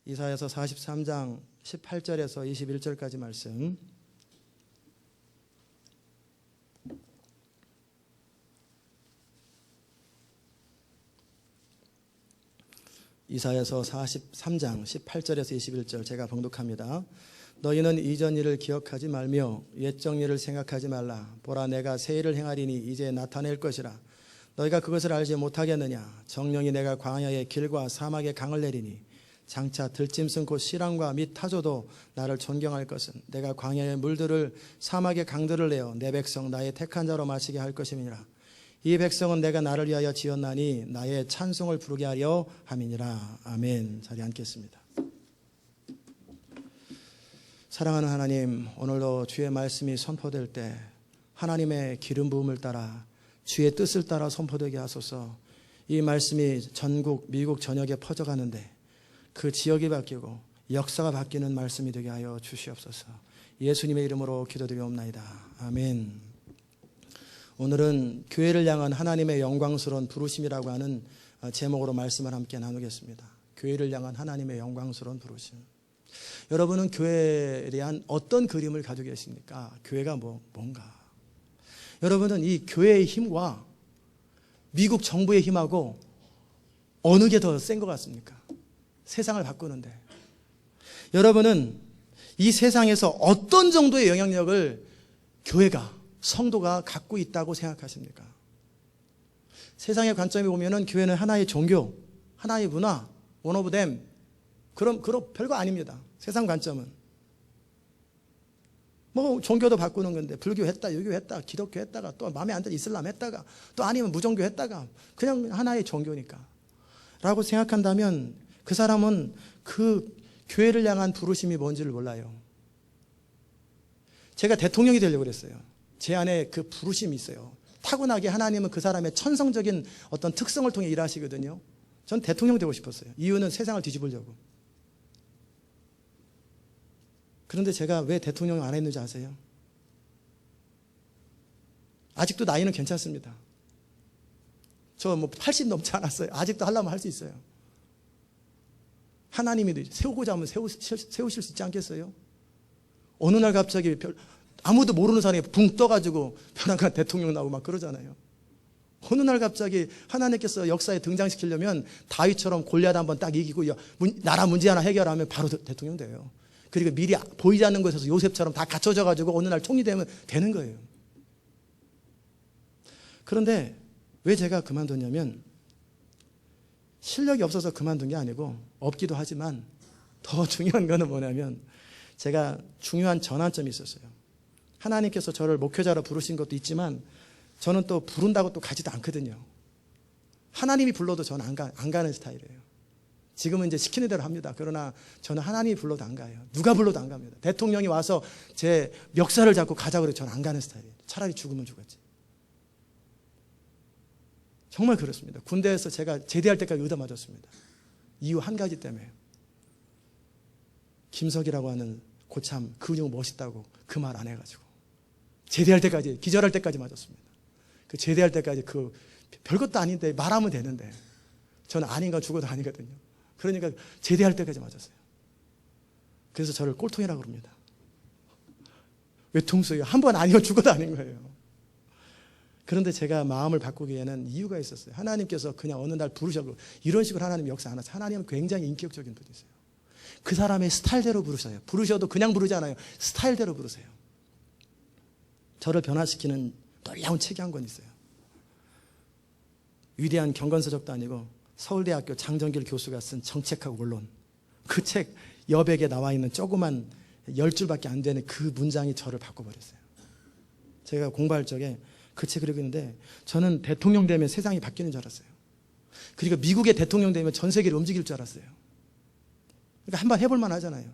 이사야서 43장 18절에서 21절까지 말씀. 이사야서 43장 18절에서 21절 제가 봉독합니다. 너희는 이전 일을 기억하지 말며 옛적 일을 생각하지 말라. 보라, 내가 새 일을 행하리니 이제 나타낼 것이라. 너희가 그것을 알지 못하겠느냐. 정령이 내가 광야의 길과 사막의 강을 내리니 장차 들짐승 곧 시랑과 및 타조도 나를 존경할 것은 내가 광야의 물들을 사막의 강들을 내어 내 백성 나의 택한 자로 마시게 할 것임이니라. 이 백성은 내가 나를 위하여 지었나니 나의 찬송을 부르게 하려 함이니라. 아멘. 자리에 앉겠습니다. 사랑하는 하나님, 오늘도 주의 말씀이 선포될 때 하나님의 기름 부음을 따라 주의 뜻을 따라 선포되게 하소서. 이 말씀이 전국 미국 전역에 퍼져가는데 그 지역이 바뀌고 역사가 바뀌는 말씀이 되게 하여 주시옵소서. 예수님의 이름으로 기도드리옵나이다. 아멘. 오늘은 교회를 향한 하나님의 영광스러운 부르심이라고 하는 제목으로 말씀을 함께 나누겠습니다. 교회를 향한 하나님의 영광스러운 부르심. 여러분은 교회에 대한 어떤 그림을 가지고 계십니까? 교회가 뭔가? 여러분은 이 교회의 힘과 미국 정부의 힘하고 어느 게 더 센 것 같습니까? 세상을 바꾸는데. 여러분은 이 세상에서 어떤 정도의 영향력을 교회가, 성도가 갖고 있다고 생각하십니까? 세상의 관점에 보면은 교회는 하나의 종교, 하나의 문화, one of them. 그럼 별거 아닙니다. 세상 관점은. 종교도 바꾸는 건데 불교 했다, 유교 했다, 기독교 했다가 또 마음에 안 들어 이슬람 했다가 또 아니면 무종교 했다가 그냥 하나의 종교니까 라고 생각한다면 그 사람은 그 교회를 향한 부르심이 뭔지를 몰라요. 제가 대통령이 되려고 그랬어요. 제 안에 그 부르심이 있어요. 타고나게 하나님은 그 사람의 천성적인 어떤 특성을 통해 일하시거든요. 전 대통령 되고 싶었어요. 이유는 세상을 뒤집으려고. 그런데 제가 왜 대통령 안 했는지 아세요? 아직도 나이는 괜찮습니다. 저 80 넘지 않았어요. 아직도 하려면 할 수 있어요. 하나님이 세우고자 하면 세우실 수 있지 않겠어요? 어느 날 갑자기 아무도 모르는 사람이 붕 떠가지고 변화가 대통령 나오고 막 그러잖아요. 어느 날 갑자기 하나님께서 역사에 등장시키려면 다윗처럼 골리앗 한번 딱 이기고 나라 문제 하나 해결하면 바로 대통령 돼요. 그리고 미리 보이지 않는 곳에서 요셉처럼 다 갖춰져 가지고 어느 날 총리 되면 되는 거예요. 그런데 왜 제가 그만뒀냐면 실력이 없어서 그만둔 게 아니고 없기도 하지만 더 중요한 거는 뭐냐면 제가 중요한 전환점이 있었어요. 하나님께서 저를 목회자로 부르신 것도 있지만 저는 또 부른다고 또 가지도 않거든요. 하나님이 불러도 저는 안 가는 스타일이에요. 지금은 이제 시키는 대로 합니다. 그러나 저는 하나님이 불러도 안 가요. 누가 불러도 안 갑니다. 대통령이 와서 제 멱살을 잡고 가자고 해도 저는 안 가는 스타일이에요. 차라리 죽으면 죽었지. 정말 그렇습니다. 군대에서 제가 제대할 때까지 의다 맞았습니다. 이유 한 가지 때문에. 김석이라고 하는 고참 근육 멋있다고 그 말 안 해가지고 제대할 때까지, 기절할 때까지 맞았습니다. 그 제대할 때까지 그 별것도 아닌데 말하면 되는데 저는 아닌가 죽어도 아니거든요. 그러니까 제대할 때까지 맞았어요. 그래서 저를 꼴통이라고 그럽니다. 외통수예요. 한 번 아니면 죽어도 아닌 거예요. 그런데 제가 마음을 바꾸기 위해는 이유가 있었어요. 하나님께서 그냥 어느 날 부르셔도 이런 식으로 하나님 역사 안 하세요. 하나님은 굉장히 인격적인 분이세요. 그 사람의 스타일대로 부르셔요. 부르셔도 그냥 부르지 않아요. 스타일대로 부르세요. 저를 변화시키는 놀라운 책이 한 권 있어요. 위대한 경건서적도 아니고 서울대학교 장정길 교수가 쓴 정책학 원론. 그 책 여백에 나와 있는 조그만 10줄밖에 안 되는 그 문장이 저를 바꿔버렸어요. 제가 공부할 적에 그 책을 읽었는데 저는 대통령 되면 세상이 바뀌는 줄 알았어요. 그리고 미국의 대통령 되면 전 세계를 움직일 줄 알았어요. 그러니까 한번 해볼 만 하잖아요.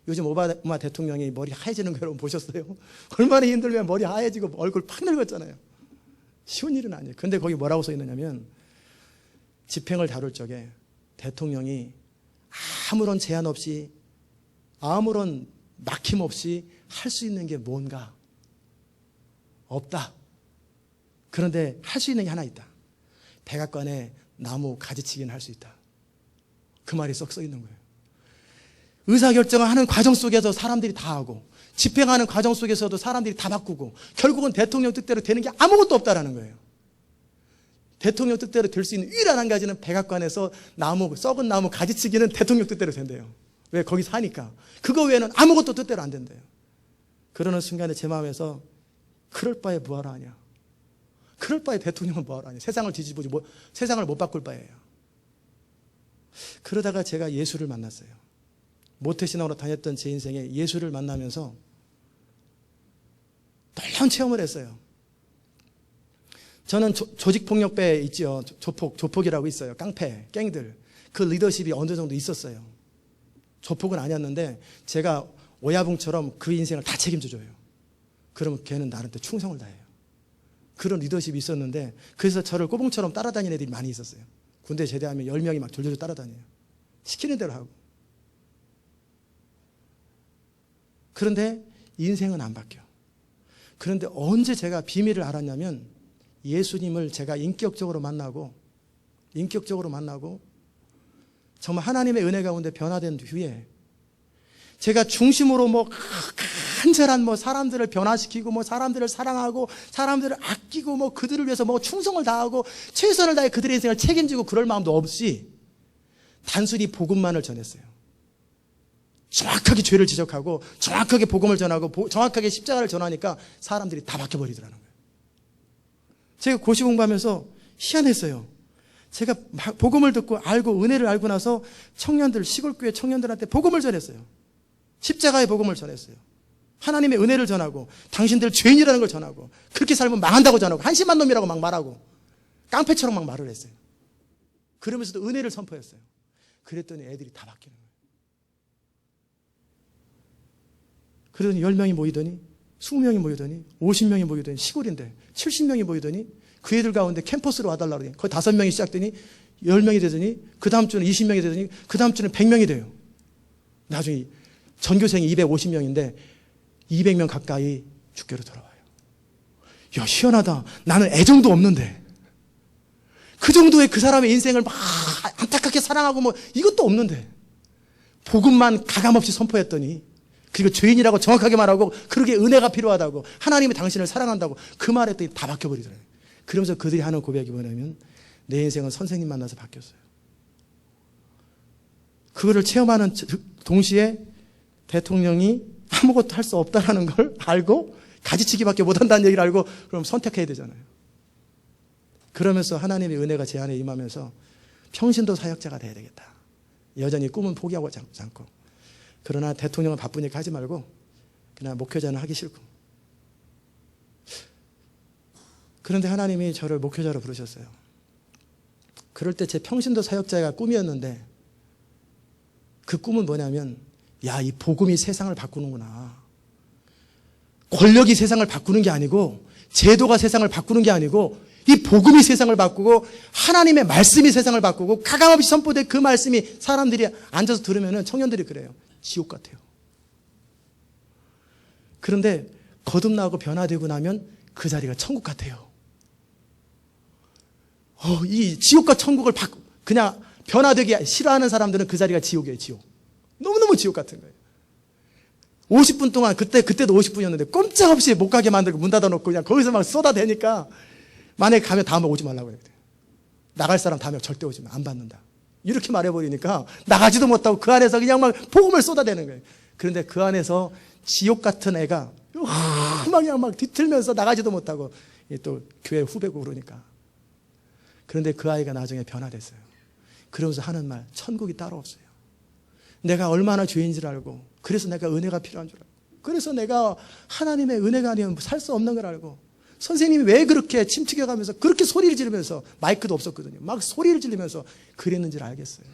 요즘 오바마 대통령이 머리 하얘지는 거 여러분 보셨어요? 얼마나 힘들면 머리 하얘지고 얼굴 팍 늙었잖아요. 쉬운 일은 아니에요. 근데 거기 뭐라고 써 있느냐면 집행을 다룰 적에 대통령이 아무런 제한 없이 아무런 막힘 없이 할 수 있는 게 뭔가 없다. 그런데 할 수 있는 게 하나 있다. 백악관에 나무 가지치기는 할 수 있다. 그 말이 썩 써 있는 거예요. 의사결정을 하는 과정 속에서 사람들이 다 하고 집행하는 과정 속에서도 사람들이 다 바꾸고 결국은 대통령 뜻대로 되는 게 아무것도 없다라는 거예요. 대통령 뜻대로 될 수 있는 유일한 한 가지는 백악관에서 썩은 나무 가지치기는 대통령 뜻대로 된대요. 왜? 거기 사니까. 그거 외에는 아무것도 뜻대로 안 된대요. 그러는 순간에 제 마음에서 그럴 바에 뭐하러 하냐. 그럴 바에 대통령은 뭐하러 하냐. 세상을 뒤집어지 세상을 못 바꿀 바에요. 그러다가 제가 예수를 만났어요. 모태신앙으로 다녔던 제 인생에 예수를 만나면서 놀라운 체험을 했어요. 저는 조직폭력배 있지요. 조폭이라고 있어요. 깡패, 갱들. 그 리더십이 어느 정도 있었어요. 조폭은 아니었는데 제가 오야붕처럼 그 인생을 다 책임져줘요. 그러면 걔는 나한테 충성을 다해요. 그런 리더십이 있었는데 그래서 저를 꼬붕처럼 따라다니는 애들이 많이 있었어요. 군대 제대하면 10명이 막 졸졸 따라다녀요. 시키는 대로 하고. 그런데 인생은 안 바뀌어. 그런데 언제 제가 비밀을 알았냐면 예수님을 제가 인격적으로 만나고 정말 하나님의 은혜 가운데 변화된 후에 제가 중심으로 간절한 사람들을 변화시키고 사람들을 사랑하고 사람들을 아끼고 그들을 위해서 충성을 다하고 최선을 다해 그들의 인생을 책임지고 그럴 마음도 없이 단순히 복음만을 전했어요. 정확하게 죄를 지적하고 정확하게 복음을 전하고 정확하게 십자가를 전하니까 사람들이 다 바뀌어버리더라는 거예요. 제가 고시 공부하면서 희한했어요. 제가 복음을 듣고 알고 은혜를 알고 나서 시골교회 청년들한테 복음을 전했어요. 십자가의 복음을 전했어요. 하나님의 은혜를 전하고 당신들 죄인이라는 걸 전하고 그렇게 살면 망한다고 전하고 한심한 놈이라고 막 말하고 깡패처럼 막 말을 했어요. 그러면서도 은혜를 선포했어요. 그랬더니 애들이 다 바뀌는 거예요. 그러더니 10명이 모이더니 20명이 모이더니 50명이 모이더니 시골인데 70명이 모이더니 그 애들 가운데 캠퍼스로 와달라고 그러더니 거의 5명이 시작되니 10명이 되더니 그 다음 주는 20명이 되더니 그 다음 주는 100명이 돼요. 나중에 전교생이 250명인데 200명 가까이 주교로 돌아와요. 야, 희한하다. 나는 애정도 없는데 그 정도의 그 사람의 인생을 막 안타깝게 사랑하고 이것도 없는데 복음만 가감없이 선포했더니 그리고 죄인이라고 정확하게 말하고 그러게 은혜가 필요하다고 하나님이 당신을 사랑한다고 그 말했더니 다 바뀌어버리더라고요. 그러면서 그들이 하는 고백이 뭐냐면 내 인생은 선생님 만나서 바뀌었어요. 그거를 체험하는 동시에 대통령이 아무것도 할 수 없다는 걸 알고 가지치기밖에 못한다는 얘기를 알고 그럼 선택해야 되잖아요. 그러면서 하나님의 은혜가 제 안에 임하면서 평신도 사역자가 돼야 되겠다. 여전히 꿈은 포기하고 않고. 그러나 대통령은 바쁘니까 하지 말고 그냥 목회자는 하기 싫고. 그런데 하나님이 저를 목회자로 부르셨어요. 그럴 때 제 평신도 사역자가 꿈이었는데 그 꿈은 뭐냐면 야, 이 복음이 세상을 바꾸는구나. 권력이 세상을 바꾸는 게 아니고 제도가 세상을 바꾸는 게 아니고 이 복음이 세상을 바꾸고 하나님의 말씀이 세상을 바꾸고 가감없이 선포된 그 말씀이 사람들이 앉아서 들으면 청년들이 그래요. 지옥 같아요. 그런데 거듭나고 변화되고 나면 그 자리가 천국 같아요. 이 지옥과 천국을 그냥 변화되기 싫어하는 사람들은 그 자리가 지옥이에요. 지옥. 너무너무 지옥 같은 거예요. 50분 동안 그때도 50분이었는데 꼼짝없이 못 가게 만들고 문 닫아놓고 그냥 거기서 막 쏟아대니까 만약에 가면 다음에 오지 말라고 해요. 나갈 사람 다음에 절대 오지 마. 안 받는다. 이렇게 말해버리니까 나가지도 못하고 그 안에서 그냥 막 복음을 쏟아대는 거예요. 그런데 그 안에서 지옥 같은 애가 그냥 막 뒤틀면서 나가지도 못하고 또 교회 후배고 그러니까. 그런데 그 아이가 나중에 변화됐어요. 그러면서 하는 말, 천국이 따로 없어요. 내가 얼마나 죄인지를 알고 그래서 내가 은혜가 필요한 줄 알고 그래서 내가 하나님의 은혜가 아니면 살 수 없는 걸 알고 선생님이 왜 그렇게 침 튀겨가면서 그렇게 소리를 지르면서 마이크도 없었거든요. 막 소리를 지르면서 그랬는지를 알겠어요.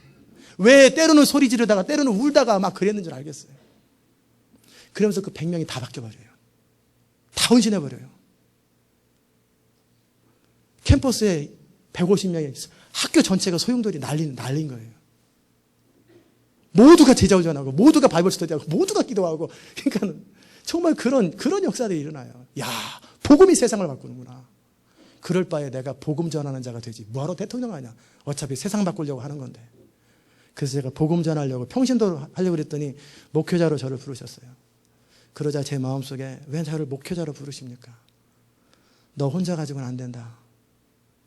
왜 때로는 소리 지르다가 때로는 울다가 막 그랬는지를 알겠어요. 그러면서 그 100명이 다 바뀌어버려요. 다 헌신해버려요. 캠퍼스에 150명이 학교 전체가 소용돌이 날린 거예요. 모두가 제자훈련하고 모두가 바이블 스터디하고 모두가 기도하고 그러니까 정말 그런 역사들이 일어나요. 야, 복음이 세상을 바꾸는구나. 그럴 바에 내가 복음 전하는 자가 되지. 뭐하러 대통령 하냐. 어차피 세상 바꾸려고 하는 건데. 그래서 제가 복음 전하려고 평신도 하려고 그랬더니 목회자로 저를 부르셨어요. 그러자 제 마음속에 왜 저를 목회자로 부르십니까? 너 혼자 가지고는 안 된다.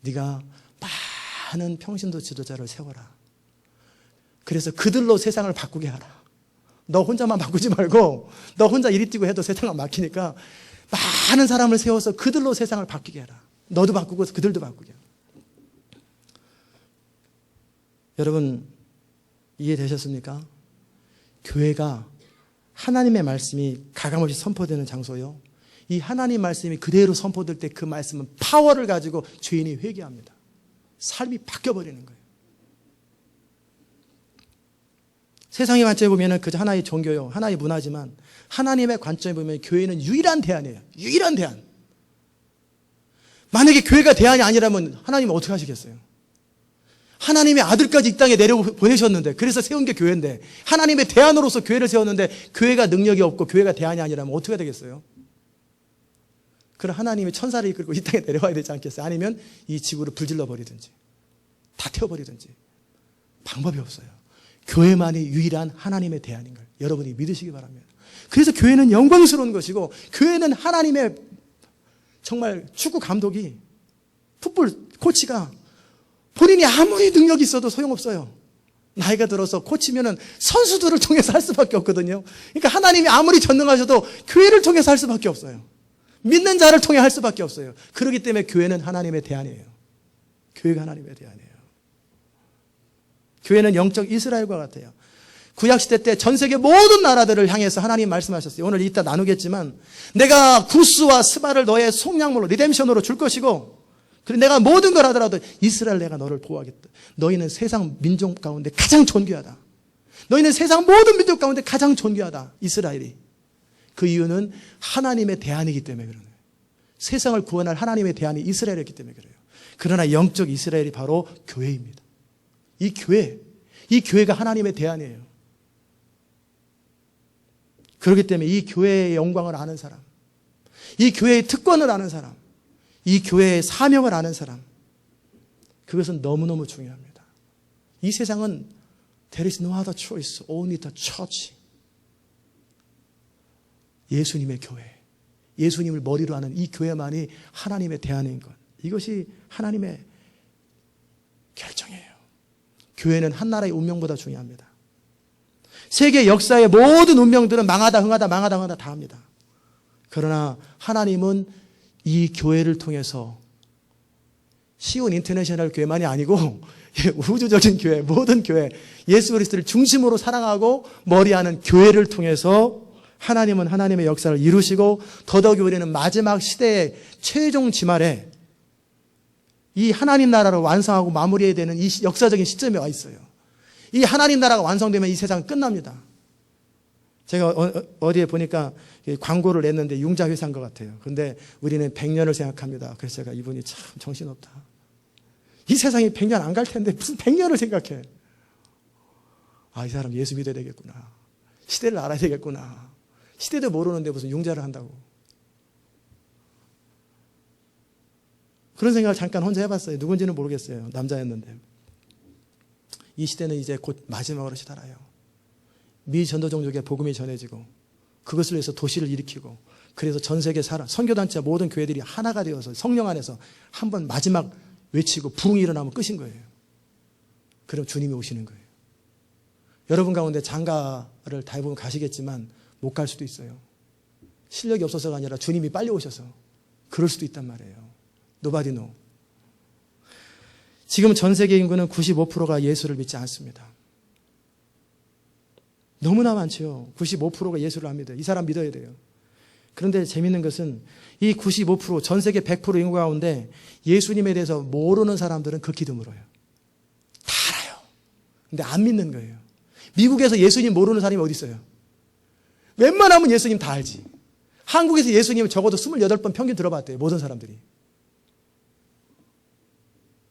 네가 많은 평신도 지도자를 세워라. 그래서 그들로 세상을 바꾸게 하라. 너 혼자만 바꾸지 말고 너 혼자 이리 뛰고 해도 세상을 막히니까 많은 사람을 세워서 그들로 세상을 바뀌게 해라. 너도 바꾸고 그들도 바꾸게 해라. 여러분 이해되셨습니까? 교회가 하나님의 말씀이 가감없이 선포되는 장소요. 이 하나님 말씀이 그대로 선포될 때 그 말씀은 파워를 가지고 죄인이 회개합니다. 삶이 바뀌어버리는 거예요. 세상의 관점에 보면 그저 하나의 종교요, 하나의 문화지만 하나님의 관점에 보면 교회는 유일한 대안이에요. 유일한 대안. 만약에 교회가 대안이 아니라면 하나님은 어떻게 하시겠어요? 하나님의 아들까지 이 땅에 내려보내셨는데, 그래서 세운 게 교회인데, 하나님의 대안으로서 교회를 세웠는데 교회가 능력이 없고 교회가 대안이 아니라면 어떻게 되겠어요? 그럼 하나님이 천사를 이끌고 이 땅에 내려와야 되지 않겠어요? 아니면 이 지구를 불질러 버리든지 다 태워버리든지 방법이 없어요. 교회만이 유일한 하나님의 대안인 걸 여러분이 믿으시기 바랍니다. 그래서 교회는 영광스러운 것이고, 교회는 하나님의 정말 축구 감독이, 풋볼 코치가 본인이 아무리 능력이 있어도 소용없어요. 나이가 들어서 코치면은 선수들을 통해서 할 수밖에 없거든요. 그러니까 하나님이 아무리 전능하셔도 교회를 통해서 할 수밖에 없어요. 믿는 자를 통해 할 수밖에 없어요. 그렇기 때문에 교회는 하나님의 대안이에요. 교회가 하나님의 대안이에요. 교회는 영적 이스라엘과 같아요. 구약시대 때 전 세계 모든 나라들을 향해서 하나님 말씀하셨어요. 오늘 이따 나누겠지만 내가 구스와 스바를 너의 속량물로 리뎀션으로 줄 것이고, 그리고 내가 모든 걸 하더라도 이스라엘 내가 너를 보호하겠다. 너희는 세상 민족 가운데 가장 존귀하다. 너희는 세상 모든 민족 가운데 가장 존귀하다. 이스라엘이. 그 이유는 하나님의 대안이기 때문에 그러는 거예요. 세상을 구원할 하나님의 대안이 이스라엘이었기 때문에 그래요. 그러나 영적 이스라엘이 바로 교회입니다. 이 교회가 하나님의 대안이에요. 그렇기 때문에 이 교회의 영광을 아는 사람, 이 교회의 특권을 아는 사람, 이 교회의 사명을 아는 사람, 그것은 너무너무 중요합니다. 이 세상은 there is no other choice, only the church. 예수님의 교회, 예수님을 머리로 하는 이 교회만이 하나님의 대안인 것, 이것이 하나님의 결정이에요. 교회는 한 나라의 운명보다 중요합니다. 세계 역사의 모든 운명들은 망하다 흥하다 망하다 흥하다 다 합니다. 그러나 하나님은 이 교회를 통해서 시온 인터내셔널 교회만이 아니고 우주적인 교회, 모든 교회, 예수 그리스도를 중심으로 사랑하고 머리하는 교회를 통해서 하나님은 하나님의 역사를 이루시고, 더더욱이 우리는 마지막 시대의 최종 지말에 이 하나님 나라를 완성하고 마무리해야 되는 이 역사적인 시점에 와 있어요. 이 하나님 나라가 완성되면 이 세상은 끝납니다. 제가 어디에 보니까 광고를 냈는데 융자회사인 것 같아요. 그런데 우리는 100년을 생각합니다. 그래서 제가 이분이 참 정신없다. 이 세상이 100년 안 갈 텐데 무슨 100년을 생각해. 아, 이 사람 예수 믿어야 되겠구나. 시대를 알아야 되겠구나. 시대도 모르는데 무슨 융자를 한다고. 그런 생각을 잠깐 혼자 해봤어요. 누군지는 모르겠어요. 남자였는데. 이 시대는 이제 곧 마지막으로 시달아요. 미 전도 종족에 복음이 전해지고, 그것을 위해서 도시를 일으키고, 그래서 전 세계 선교단체 모든 교회들이 하나가 되어서 성령 안에서 한번 마지막 외치고 부흥이 일어나면 끝인 거예요. 그럼 주님이 오시는 거예요. 여러분 가운데 장가를 대부분 가시겠지만 못 갈 수도 있어요. 실력이 없어서가 아니라 주님이 빨리 오셔서 그럴 수도 있단 말이에요. Nobody know. 지금 전 세계 인구는 95%가 예수를 믿지 않습니다. 너무나 많죠. 95%가 예수를 안 믿어요. 이 사람 믿어야 돼요. 그런데 재밌는 것은 이 95%, 전 세계 100% 인구 가운데 예수님에 대해서 모르는 사람들은 극히 드물어요. 다 알아요. 근데 안 믿는 거예요. 미국에서 예수님 모르는 사람이 어디 있어요? 웬만하면 예수님 다 알지. 한국에서 예수님을 적어도 28번 평균 들어봤대요. 모든 사람들이.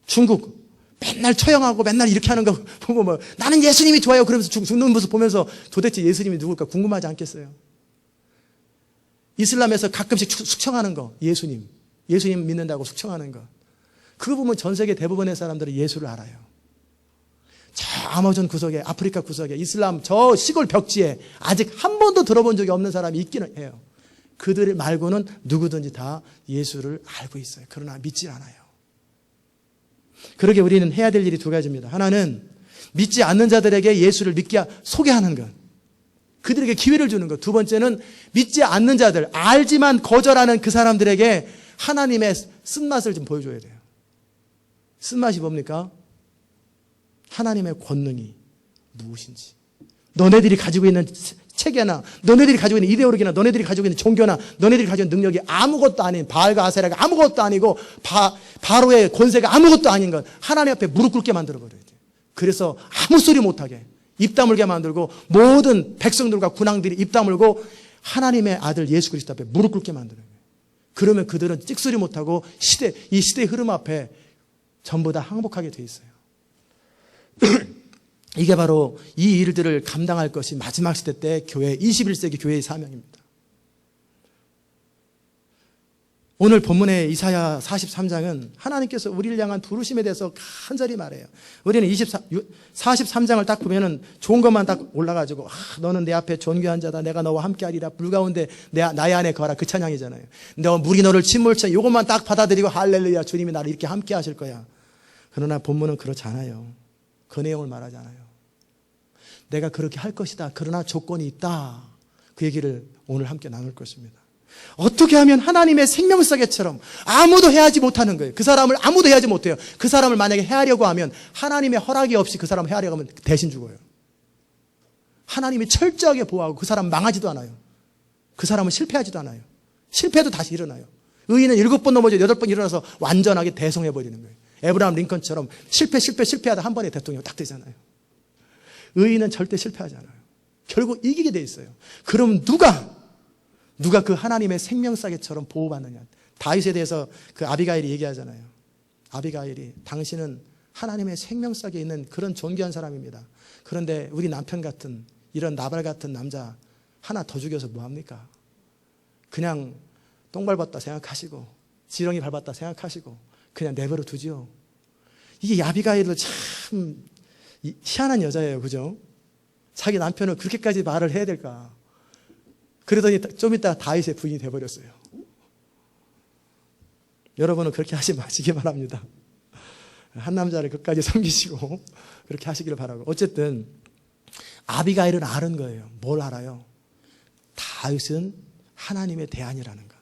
중국 맨날 처형하고 맨날 이렇게 하는 거 보고 뭐 나는 예수님이 좋아요 그러면서 죽는 모습 보면서 도대체 예수님이 누굴까 궁금하지 않겠어요? 이슬람에서 가끔씩 숙청하는 거, 예수님 믿는다고 숙청하는 거, 그거 보면 전 세계 대부분의 사람들은 예수를 알아요. 저 아마존 구석에, 아프리카 구석에, 이슬람 저 시골 벽지에 아직 한 번도 들어본 적이 없는 사람이 있기는 해요. 그들 말고는 누구든지 다 예수를 알고 있어요. 그러나 믿지 않아요. 그러게 우리는 해야 될 일이 두 가지입니다. 하나는 믿지 않는 자들에게 예수를 믿게 소개하는 것, 그들에게 기회를 주는 것. 두 번째는 믿지 않는 자들, 알지만 거절하는 그 사람들에게 하나님의 쓴맛을 좀 보여줘야 돼요. 쓴맛이 뭡니까? 하나님의 권능이 무엇인지, 너네들이 가지고 있는 체계나 너네들이 가지고 있는 이데올로기나 너네들이 가지고 있는 종교나 너네들이 가지고 있는 능력이 아무것도 아닌, 바알과 아세라가 아무것도 아니고 바로의 권세가 아무것도 아닌 것, 하나님 앞에 무릎 꿇게 만들어버려야 돼요. 그래서 아무 소리 못하게 입 다물게 만들고 모든 백성들과 군왕들이 입 다물고 하나님의 아들 예수 그리스도 앞에 무릎 꿇게 만드는 거예요. 그러면 그들은 찍소리 못하고 이 시대의 흐름 앞에 전부 다 항복하게 돼 있어요. 이게 바로 이 일들을 감당할 것이 마지막 시대 때 교회, 21세기 교회의 사명입니다. 오늘 본문의 이사야 43장은 하나님께서 우리를 향한 부르심에 대해서 간절히 말해요. 우리는 43장을 딱 보면은 좋은 것만 딱 올라가지고, 너는 내 앞에 존귀한 자다, 내가 너와 함께하리라, 불 가운데 나의 안에 거하라, 그 찬양이잖아요. 물이 너를 침몰쳐, 이것만 딱 받아들이고 할렐루야, 주님이 나를 이렇게 함께 하실 거야. 그러나 본문은 그렇지 않아요. 그 내용을 말하지 않아요. 내가 그렇게 할 것이다, 그러나 조건이 있다. 그 얘기를 오늘 함께 나눌 것입니다. 어떻게 하면 하나님의 생명사계처럼 아무도 해하지 못하는 거예요. 그 사람을 아무도 해하지 못해요. 그 사람을 만약에 해하려고 하면 하나님의 허락이 없이 그 사람을 해하려고 하면 대신 죽어요. 하나님이 철저하게 보호하고 그 사람 망하지도 않아요. 그 사람은 실패하지도 않아요. 실패해도 다시 일어나요. 의인은 7번 넘어져 8번 일어나서 완전하게 대성해버리는 거예요. 에브라함 링컨처럼 실패하다 한 번에 대통령 딱 되잖아요. 의인은 절대 실패하지 않아요. 결국 이기게 돼 있어요. 그럼 누가 그 하나님의 생명사계처럼 보호받느냐. 다윗에 대해서 그 아비가일이 얘기하잖아요. 아비가일이, 당신은 하나님의 생명사계에 있는 그런 존귀한 사람입니다. 그런데 우리 남편 같은, 이런 나발 같은 남자 하나 더 죽여서 뭐합니까? 그냥 똥 밟았다 생각하시고 지렁이 밟았다 생각하시고 그냥 내버려 두지요. 이게 아비가일도 참 희한한 여자예요. 그죠? 자기 남편을 그렇게까지 말을 해야 될까? 그러더니 좀 이따 다윗의 부인이 돼버렸어요. 여러분은 그렇게 하지 마시기 바랍니다. 한 남자를 끝까지 섬기시고 그렇게 하시기를 바라고. 어쨌든 아비가일은 아는 거예요. 뭘 알아요? 다윗은 하나님의 대안이라는 것.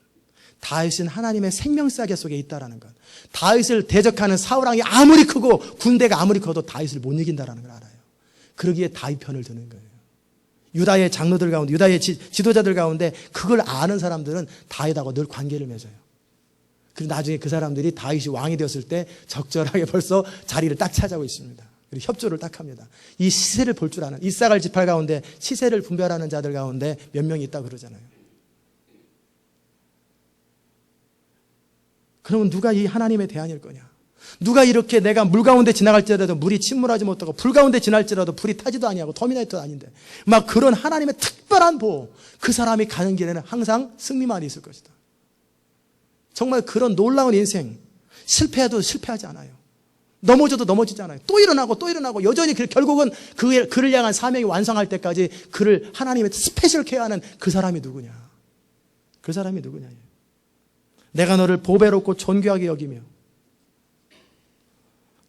다윗은 하나님의 생명사계 속에 있다라는 것. 다윗을 대적하는 사울왕이 아무리 크고 군대가 아무리 커도 다윗을 못 이긴다라는 걸 알아요. 그러기에 다윗 편을 드는 거예요. 유다의 장로들 가운데, 유다의 지도자들 가운데 그걸 아는 사람들은 다윗하고 늘 관계를 맺어요. 그리고 나중에 그 사람들이 다윗이 왕이 되었을 때 적절하게 벌써 자리를 딱 차지하고 있습니다. 그리고 협조를 딱 합니다. 이 시세를 볼 줄 아는, 이사갈 지파 가운데 시세를 분별하는 자들 가운데 몇 명이 있다고 그러잖아요. 그러면 누가 이 하나님의 대안일 거냐? 누가 이렇게 내가 물 가운데 지나갈지라도 물이 침몰하지 못하고 불 가운데 지날지라도 불이 타지도 아니하고 터미네이터도 아닌데 막 그런 하나님의 특별한 보호, 그 사람이 가는 길에는 항상 승리만이 있을 것이다. 정말 그런 놀라운 인생, 실패해도 실패하지 않아요. 넘어져도 넘어지지 않아요. 또 일어나고 여전히 결국은 그를 향한 사명이 완성할 때까지 그를 하나님의 스페셜 케어하는 그 사람이 누구냐? 그 사람이 누구냐? 내가 너를 보배롭고 존귀하게 여기며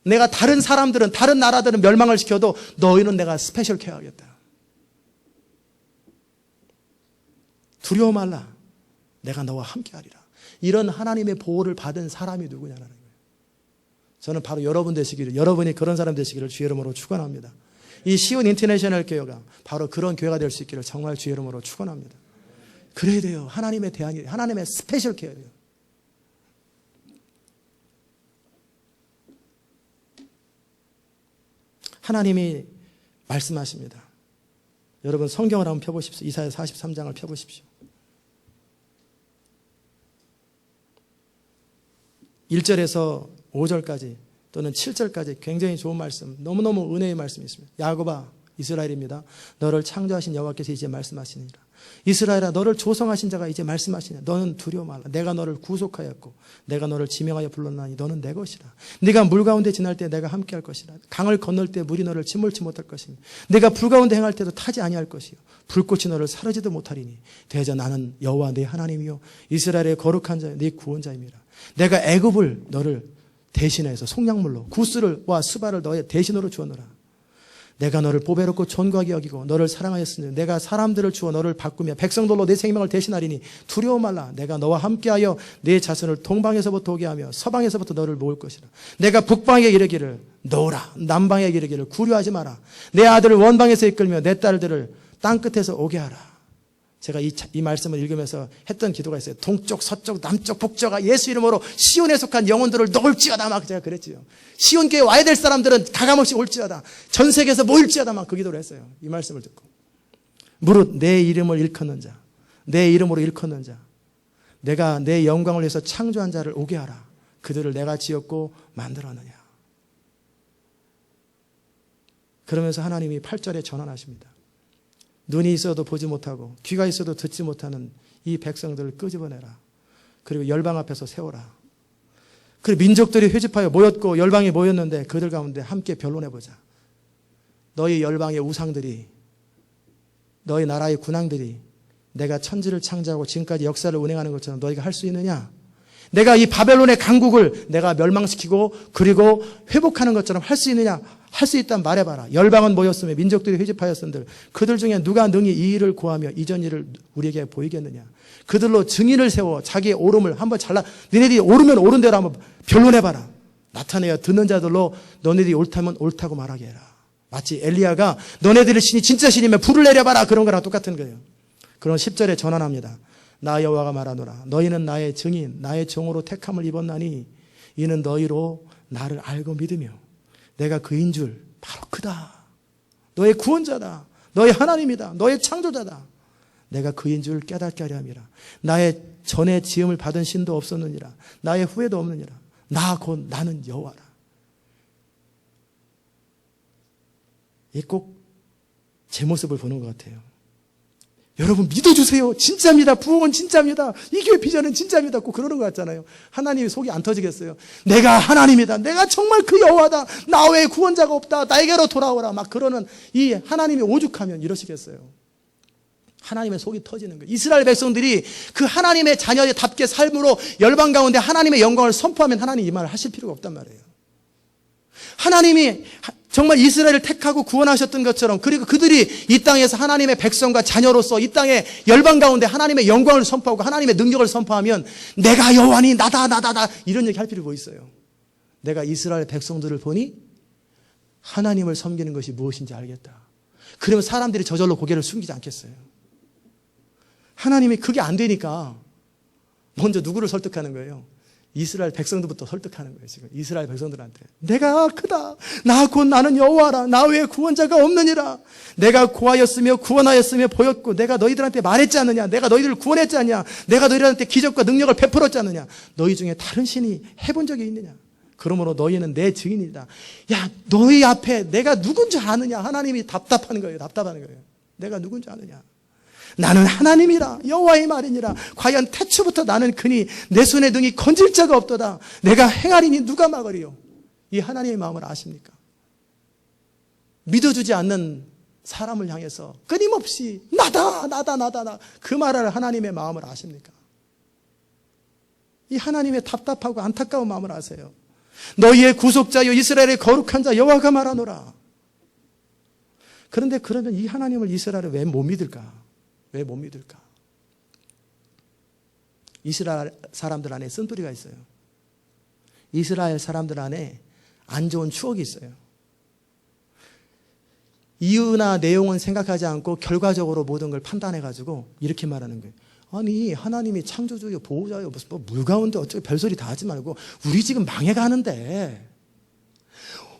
내가 다른 사람들은, 다른 나라들은 멸망을 시켜도 너희는 내가 스페셜 케어하겠다. 두려워 말라. 내가 너와 함께하리라. 이런 하나님의 보호를 받은 사람이 누구냐라는 거예요. 저는 바로 여러분 되시기를, 여러분이 그런 사람 되시기를 주의 이름으로 축원합니다. 이 시온 인터내셔널 교회가 바로 그런 교회가 될 수 있기를 정말 주의 이름으로 축원합니다. 그래야 돼요. 하나님의 대안이, 하나님의 스페셜 케어예요. 하나님이 말씀하십니다. 여러분 성경을 한번 펴보십시오. 이사야 43장을 펴보십시오. 1절에서 5절까지 또는 7절까지 굉장히 좋은 말씀, 너무너무 은혜의 말씀이 있습니다. 야곱아, 이스라엘입니다. 너를 창조하신 여호와께서 이제 말씀하시니라. 이스라엘아, 너를 조성하신 자가 이제 말씀하시냐. 너는 두려워 말라. 내가 너를 구속하였고 내가 너를 지명하여 불렀나니 너는 내 것이라. 네가 물 가운데 지날 때 내가 함께할 것이라. 강을 건널 때 물이 너를 침몰치 못할 것이며 네가 불 가운데 행할 때도 타지 아니할 것이요 불꽃이 너를 사르지도 못하리니 대저 나는 여호와 네 하나님이요 이스라엘의 거룩한 자요 네 구원자임이라. 내가 애굽을 너를 대신해서 속량물로 구스를와 스바를 너의 대신으로 주었노라. 내가 너를 보배롭고 존귀하게 여기고 너를 사랑하였으니 내가 사람들을 주어 너를 바꾸며 백성들로 내 생명을 대신하리니 두려워 말라. 내가 너와 함께하여 내 자손을 동방에서부터 오게 하며 서방에서부터 너를 모을 것이라. 내가 북방에 이르기를 놓으라. 남방에 이르기를 구려하지 마라. 내 아들을 원방에서 이끌며 내 딸들을 땅끝에서 오게 하라. 제가 이 말씀을 읽으면서 했던 기도가 있어요. 동쪽, 서쪽, 남쪽, 북쪽아 예수 이름으로 시온에 속한 영혼들을 놓을지어다 막 제가 그랬지요. 시온교회 와야 될 사람들은 가감없이 올지어다. 전 세계에서 모일지어다 막 그 기도를 했어요. 이 말씀을 듣고. 무릇 내 이름을 일컫는 자, 내 이름으로 일컫는 자, 내가 내 영광을 위해서 창조한 자를 오게 하라. 그들을 내가 지었고 만들었느냐. 그러면서 하나님이 8절에 전환하십니다. 눈이 있어도 보지 못하고 귀가 있어도 듣지 못하는 이 백성들을 끄집어내라. 그리고 열방 앞에서 세워라. 그리고 민족들이 회집하여 모였고 열방이 모였는데 그들 가운데 함께 변론해보자. 너희 열방의 우상들이, 너희 나라의 군왕들이 내가 천지를 창조하고 지금까지 역사를 운행하는 것처럼 너희가 할 수 있느냐? 내가 이 바벨론의 강국을 내가 멸망시키고 그리고 회복하는 것처럼 할 수 있느냐? 할 수 있다면 말해봐라. 열방은 모였으며 민족들이 회집하였은들 그들 중에 누가 능히 이 일을 고하며 이전 일을 우리에게 보이겠느냐. 그들로 증인을 세워 자기의 옳음을 한번 너네들이 옳으면 옳은 대로 한번 변론해봐라. 나타내어 듣는 자들로 너네들이 옳다면 옳다고 말하게 해라. 마치 엘리야가 너네들의 신이 진짜 신이면 불을 내려봐라 그런 거랑 똑같은 거예요. 그런 10절에 전환합니다. 나 여호와가 말하노라. 너희는 나의 증인 나의 종으로 택함을 입었나니 이는 너희로 나를 알고 믿으며 내가 그인 줄 바로 그다. 너의 구원자다. 너의 하나님이다. 너의 창조자다. 내가 그인 줄 깨닫게 하려 함이라. 나의 전에 지음을 받은 신도 없었느니라. 나의 후에도 없느니라. 나 곧 나는 여호와라. 이 꼭 제 모습을 보는 것 같아요. 여러분 믿어주세요. 진짜입니다. 부흥은 진짜입니다. 이 교회 비전은 진짜입니다. 꼭 그러는 것 같잖아요. 하나님이 속이 안 터지겠어요. 내가 하나님이다. 내가 정말 그 여호와다. 나 외에 구원자가 없다. 나에게로 돌아오라. 막 그러는 이 하나님이 오죽하면 이러시겠어요. 하나님의 속이 터지는 거예요. 이스라엘 백성들이 그 하나님의 자녀답게 삶으로 열방 가운데 하나님의 영광을 선포하면 하나님 이 말을 하실 필요가 없단 말이에요. 하나님이 정말 이스라엘을 택하고 구원하셨던 것처럼 그리고 그들이 이 땅에서 하나님의 백성과 자녀로서 이 땅의 열방 가운데 하나님의 영광을 선포하고 하나님의 능력을 선포하면 내가 여호와니 나다 이런 얘기 할 필요가 뭐 있어요. 내가 이스라엘 백성들을 보니 하나님을 섬기는 것이 무엇인지 알겠다. 그러면 사람들이 저절로 고개를 숙이지 않겠어요. 하나님이 그게 안 되니까 먼저 누구를 설득하는 거예요? 이스라엘 백성들부터 설득하는 거예요. 지금 이스라엘 백성들한테 내가 크다. 나 곧 나는 여호와라. 나 외에 구원자가 없느니라. 내가 고하였으며 구원하였으며 보였고 내가 너희들한테 말했지 않느냐. 내가 너희들을 구원했지 않느냐. 내가 너희들한테 기적과 능력을 베풀었지 않느냐. 너희 중에 다른 신이 해본 적이 있느냐. 그러므로 너희는 내 증인이다. 야, 너희 앞에 내가 누군지 아느냐. 하나님이 답답한 거예요. 내가 누군지 아느냐. 나는 하나님이라 여호와의 말이니라. 과연 태초부터 나는 그니 내 손에 등이 건질 자가 없도다. 내가 행하리니 누가 막으리요. 이 하나님의 마음을 아십니까? 믿어주지 않는 사람을 향해서 끊임없이 나다 그 말을 하나님의 마음을 아십니까? 이 하나님의 답답하고 안타까운 마음을 아세요. 너희의 구속자여 이스라엘의 거룩한 자 여호와가 말하노라. 그런데 그러면 이 하나님을 이스라엘은 왜 못 믿을까? 왜 못 믿을까? 이스라엘 사람들 안에 쓴뿌리가 있어요. 이스라엘 사람들 안에 안 좋은 추억이 있어요. 이유나 내용은 생각하지 않고 결과적으로 모든 걸 판단해가지고 이렇게 말하는 거예요. 아니 하나님이 창조주요 보호자요 무슨 물 가운데 어쩌고 별소리 다 하지 말고 우리 지금 망해가는데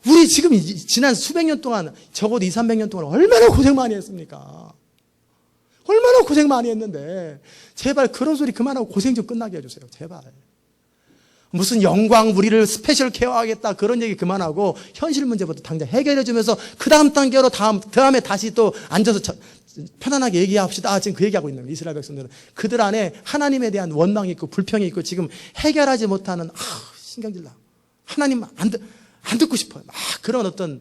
우리 지금 지난 수백 년 동안 적어도 200~300년 동안 얼마나 고생 많이 했습니까? 얼마나 고생 많이 했는데 제발 그런 소리 그만하고 고생 좀 끝나게 해주세요. 제발. 무슨 영광 우리를 스페셜 케어하겠다 그런 얘기 그만하고 현실 문제부터 당장 해결해 주면서 그 다음 단계로 다음에 다시 또 앉아서 편안하게 얘기합시다. 지금 그 얘기하고 있는 거예요. 이스라엘 백성들은 그들 안에 하나님에 대한 원망이 있고 불평이 있고 지금 해결하지 못하는 신경질나. 하나님 안 듣고 싶어요. 막 그런 어떤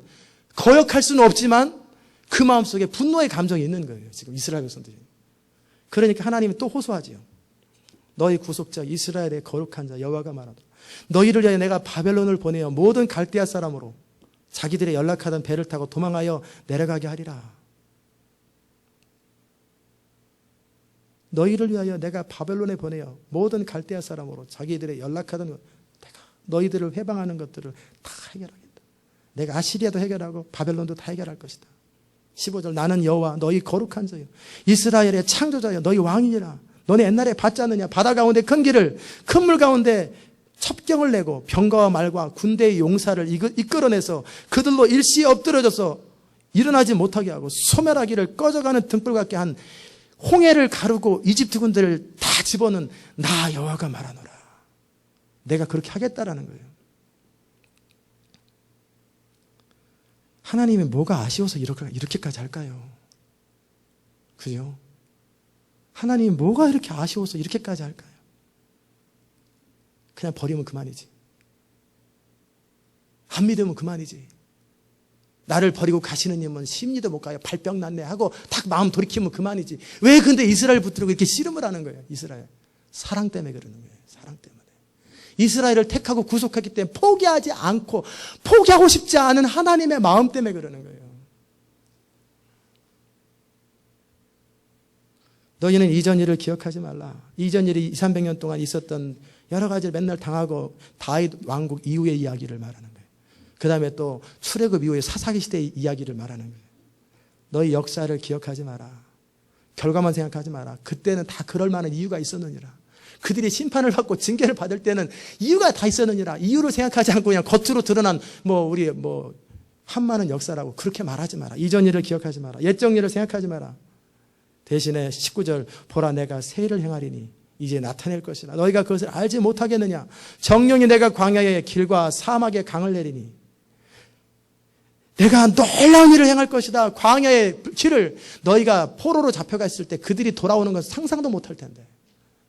거역할 수는 없지만 그 마음속에 분노의 감정이 있는 거예요. 지금 이스라엘 백성들이. 그러니까 하나님이 또 호소하지요. 너희 구속자 이스라엘의 거룩한 자 여호와가 말하노라. 너희를 위하여 내가 바벨론을 보내어 모든 갈대아 사람으로 자기들의 연락하던 배를 타고 도망하여 내려가게 하리라. 너희를 위하여 내가 바벨론에 보내어 모든 갈대아 사람으로 자기들의 연락하던 것, 내가 너희들을 해방하는 것들을 다 해결하겠다. 내가 아시리아도 해결하고 바벨론도 다 해결할 것이다. 15절 나는 여호와 너희 거룩한 자여 이스라엘의 창조자여 너희 왕이니라. 너네 옛날에 봤지 않느냐. 바다 가운데 큰 길을 큰 물 가운데 첩경을 내고 병거와 말과 군대의 용사를 이끌어내서 그들로 일시에 엎드려져서 일어나지 못하게 하고 소멸하기를 꺼져가는 등불 같게 한 홍해를 가르고 이집트 군대를 다 집어넣은 나 여호와가 말하노라. 내가 그렇게 하겠다라는 거예요. 하나님이 뭐가 아쉬워서 이렇게까지 할까요? 그죠? 하나님이 뭐가 이렇게 아쉬워서 이렇게까지 할까요? 그냥 버리면 그만이지. 안 믿으면 그만이지. 나를 버리고 가시는 님은 심리도 못 가요. 발병 났네 하고 딱 마음 돌이키면 그만이지. 왜 근데 이스라엘 붙들고 이렇게 씨름을 하는 거예요? 이스라엘. 사랑 때문에 그러는 거예요. 사랑 때문에. 이스라엘을 택하고 구속했기 때문에 포기하지 않고 포기하고 싶지 않은 하나님의 마음 때문에 그러는 거예요. 너희는 이전 일을 기억하지 말라. 이전 일이 200~300년 동안 있었던 여러 가지를 맨날 당하고 다윗 왕국 이후의 이야기를 말하는 거예요. 그 다음에 또 출애굽 이후의 사사기 시대의 이야기를 말하는 거예요. 너희 역사를 기억하지 마라. 결과만 생각하지 마라. 그때는 다 그럴 만한 이유가 있었느니라. 그들이 심판을 받고 징계를 받을 때는 이유가 다 있었느니라. 이유를 생각하지 않고 그냥 겉으로 드러난 우리 한많은 역사라고 그렇게 말하지 마라. 이전 일을 기억하지 마라. 옛적 일을 생각하지 마라. 대신에 19절 보라 내가 새 일을 행하리니 이제 나타낼 것이라. 너희가 그것을 알지 못하겠느냐. 정령이 내가 광야의 길과 사막의 강을 내리니 내가 놀라운 일을 행할 것이다. 광야의 길을 너희가 포로로 잡혀갔을 때 그들이 돌아오는 것을 상상도 못할 텐데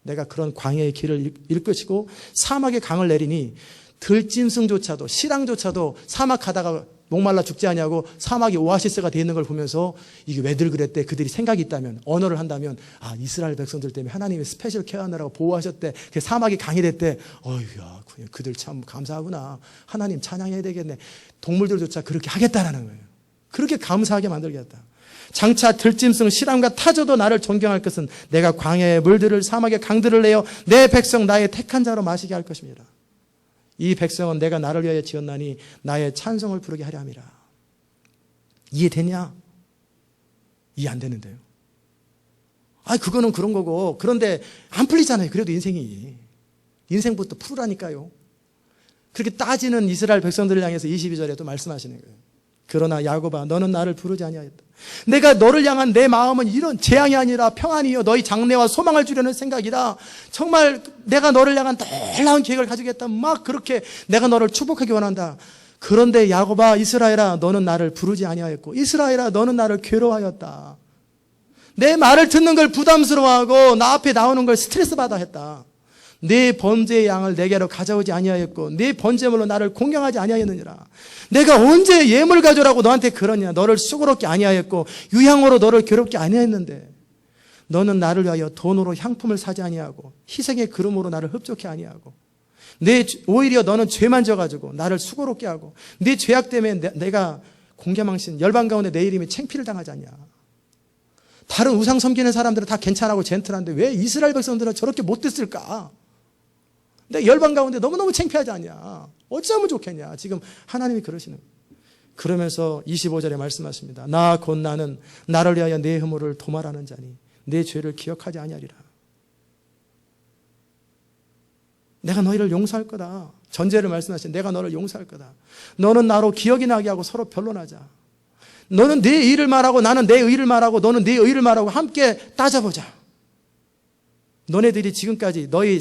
내가 그런 광야의 길을 일 것이고 사막의 강을 내리니 들짐승조차도 시랑조차도 사막 가다가 목말라 죽지 않냐고 사막이 오아시스가 되어 있는 걸 보면서 이게 왜들 그랬대. 그들이 생각이 있다면 언어를 한다면 이스라엘 백성들 때문에 하나님이 스페셜 케어하느라고 보호하셨대. 그 사막이 강이 됐대. 어휴야 그들 참 감사하구나. 하나님 찬양해야 되겠네. 동물들조차 그렇게 하겠다라는 거예요. 그렇게 감사하게 만들겠다. 장차 들짐승 시람과 타조도 나를 존경할 것은 내가 광야의 물들을 사막의 강들을 내어 내 백성 나의 택한 자로 마시게 할 것입니다. 이 백성은 내가 나를 위하여 지었나니 나의 찬송을 부르게 하려 함이라. 이해되냐? 이해 안 되는데요. 그거는 그런 거고. 그런데 안 풀리잖아요. 그래도 인생부터 풀으라니까요. 그렇게 따지는 이스라엘 백성들을 향해서 22절에도 말씀하시는 거예요. 그러나 야곱아 너는 나를 부르지 아니하였다. 내가 너를 향한 내 마음은 이런 재앙이 아니라 평안이요 너희 장래와 소망을 주려는 생각이라. 정말 내가 너를 향한 놀라운 계획을 가지겠다. 막 그렇게 내가 너를 축복하기 원한다. 그런데 야곱아 이스라엘아 너는 나를 부르지 아니하였고 이스라엘아 너는 나를 괴로워하였다. 내 말을 듣는 걸 부담스러워하고 나 앞에 나오는 걸 스트레스 받아 했다. 네 번제의 양을 내게로 가져오지 아니하였고 네 번제물로 나를 공경하지 아니하였느니라. 내가 언제 예물 가져라고 너한테 그러냐. 너를 수고롭게 아니하였고 유향으로 너를 괴롭게 아니하였는데 너는 나를 위하여 돈으로 향품을 사지 아니하고 희생의 그름으로 나를 흡족해 아니하고 오히려 너는 죄만 져가지고 나를 수고롭게 하고 네 죄악 때문에 내가 공개망신 열방 가운데 내 이름이 창피를 당하지 않냐. 다른 우상 섬기는 사람들은 다 괜찮고 젠틀한데 왜 이스라엘 백성들은 저렇게 못됐을까? 내 열방 가운데 너무너무 창피하지 않냐. 어찌하면 좋겠냐. 지금 하나님이 그러시는 거예요. 그러면서 25절에 말씀하십니다. 나 곧 나는 나를 위하여 내 허물을 도말하는 자니 내 죄를 기억하지 아니하리라. 내가 너희를 용서할 거다. 전제를 말씀하신 내가 너를 용서할 거다. 너는 나로 기억이 나게 하고 서로 변론하자. 너는 네 일을 말하고 나는 내 의를 말하고 너는 네 의를 말하고 함께 따져보자. 너네들이 지금까지 너희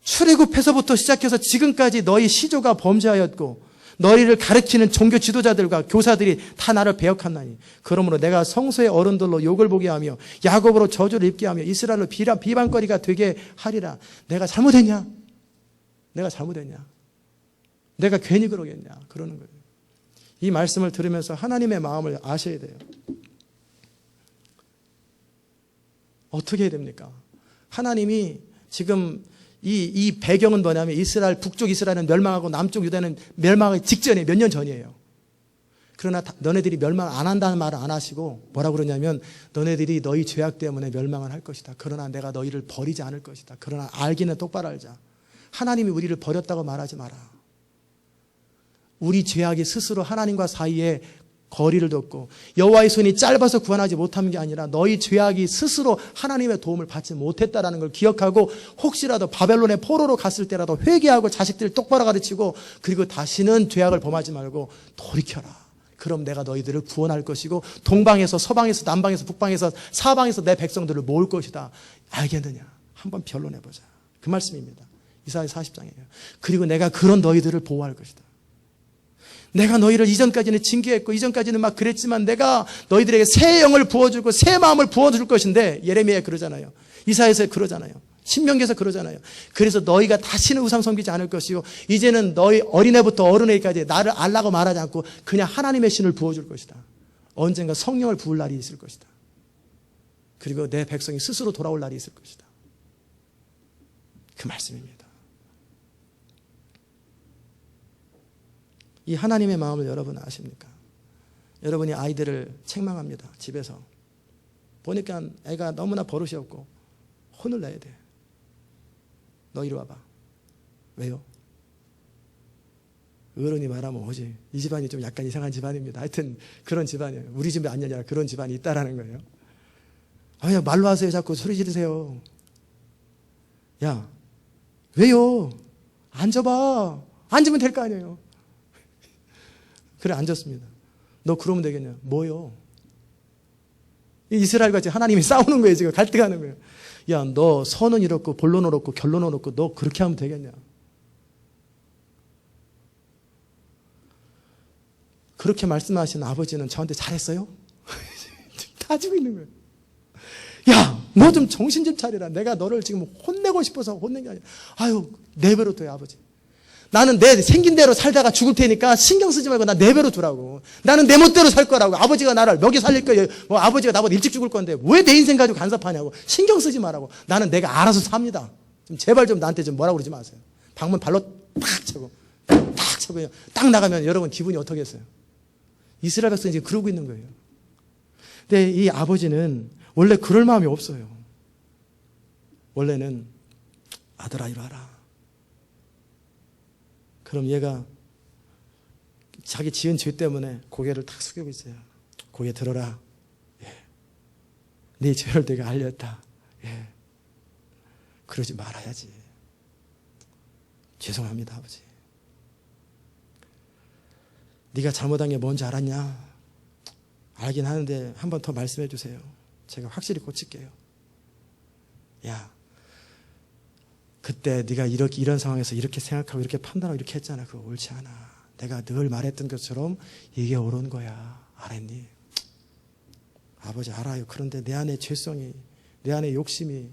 출애굽해서부터 시작해서 지금까지 너희 시조가 범죄하였고 너희를 가르치는 종교 지도자들과 교사들이 다 나를 배역하나니 그러므로 내가 성소의 어른들로 욕을 보게 하며 야곱으로 저주를 입게 하며 이스라엘로 비방거리가 되게 하리라. 내가 잘못했냐? 내가 잘못했냐? 내가 괜히 그러겠냐? 그러는 거예요. 이 말씀을 들으면서 하나님의 마음을 아셔야 돼요. 어떻게 해야 됩니까? 하나님이 지금 이 배경은 뭐냐면 이스라엘, 북쪽 이스라엘은 멸망하고 남쪽 유다는 멸망하기 직전에 몇 년 전이에요. 그러나 너네들이 멸망 안 한다는 말을 안 하시고 뭐라고 그러냐면 너네들이 너희 죄악 때문에 멸망을 할 것이다. 그러나 내가 너희를 버리지 않을 것이다. 그러나 알기는 똑바로 알자. 하나님이 우리를 버렸다고 말하지 마라. 우리 죄악이 스스로 하나님과 사이에 거리를 뒀고 여호와의 손이 짧아서 구원하지 못한 게 아니라 너희 죄악이 스스로 하나님의 도움을 받지 못했다라는 걸 기억하고 혹시라도 바벨론의 포로로 갔을 때라도 회개하고 자식들 똑바로 가르치고 그리고 다시는 죄악을 범하지 말고 돌이켜라. 그럼 내가 너희들을 구원할 것이고 동방에서 서방에서 남방에서 북방에서 사방에서 내 백성들을 모을 것이다. 알겠느냐? 한번 변론해보자. 그 말씀입니다. 이사야 40장이에요. 그리고 내가 그런 너희들을 보호할 것이다. 내가 너희를 이전까지는 징계했고 이전까지는 막 그랬지만 내가 너희들에게 새 영을 부어주고 새 마음을 부어줄 것인데 예레미야에 그러잖아요. 이사야에서 그러잖아요. 신명기에서 그러잖아요. 그래서 너희가 다시는 우상 섬기지 않을 것이고 이제는 너희 어린애부터 어른애까지 나를 알라고 말하지 않고 그냥 하나님의 신을 부어줄 것이다. 언젠가 성령을 부을 날이 있을 것이다. 그리고 내 백성이 스스로 돌아올 날이 있을 것이다. 그 말씀입니다. 이 하나님의 마음을 여러분 아십니까? 여러분이 아이들을 책망합니다. 집에서. 보니까 애가 너무나 버릇이 없고 혼을 내야 돼. 너 이리 와봐. 왜요? 어른이 말하면 오지. 이 집안이 좀 약간 이상한 집안입니다. 하여튼 그런 집안이에요. 우리 집이 아니라 그런 집안이 있다라는 거예요. 그냥 말로 하세요. 자꾸 소리 지르세요. 야, 왜요? 앉아봐. 앉으면 될 거 아니에요. 그래 앉았습니다. 너 그러면 되겠냐? 뭐요? 이스라엘과 지금 하나님이 싸우는 거예요. 지금 갈등하는 거예요. 야, 너 선은 이렇고 본론은 없고 결론은 없고 너 그렇게 하면 되겠냐? 그렇게 말씀하신 아버지는 저한테 잘했어요? 따지고 있는 거예요. 야, 너 좀 정신 좀 차리라. 내가 너를 지금 혼내고 싶어서 혼낸 게 아니야. 아유, 내 배로 둬요, 아버지. 나는 내 생긴 대로 살다가 죽을 테니까 신경 쓰지 말고 나 내 배로 두라고. 나는 내 멋대로 살 거라고. 아버지가 나를 먹여 살릴 거예요. 뭐 아버지가 나보다 일찍 죽을 건데 왜 내 인생 가지고 간섭하냐고. 신경 쓰지 말라고. 나는 내가 알아서 삽니다. 좀 제발 좀 나한테 좀 뭐라고 그러지 마세요. 방문 발로 탁 차고 탁 차고 그냥 딱 나가면 여러분 기분이 어떻겠어요? 이스라엘 백성이 지금 그러고 있는 거예요. 근데 이 아버지는 원래 그럴 마음이 없어요. 원래는 아들아 이리 와라. 그럼 얘가 자기 지은 죄 때문에 고개를 탁 숙이고 있어요. 고개 들어라. 예. 네 죄를 내가 알렸다. 예. 그러지 말아야지. 죄송합니다, 아버지. 네가 잘못한 게 뭔지 알았냐? 알긴 하는데 한 번 더 말씀해 주세요. 제가 확실히 고칠게요. 야, 그때 네가 이런 상황에서 이렇게 생각하고 이렇게 판단하고 이렇게 했잖아. 그거 옳지 않아. 내가 늘 말했던 것처럼 이게 옳은 거야. 알았니? 아버지 알아요. 그런데 내 안에 죄성이, 내 안에 욕심이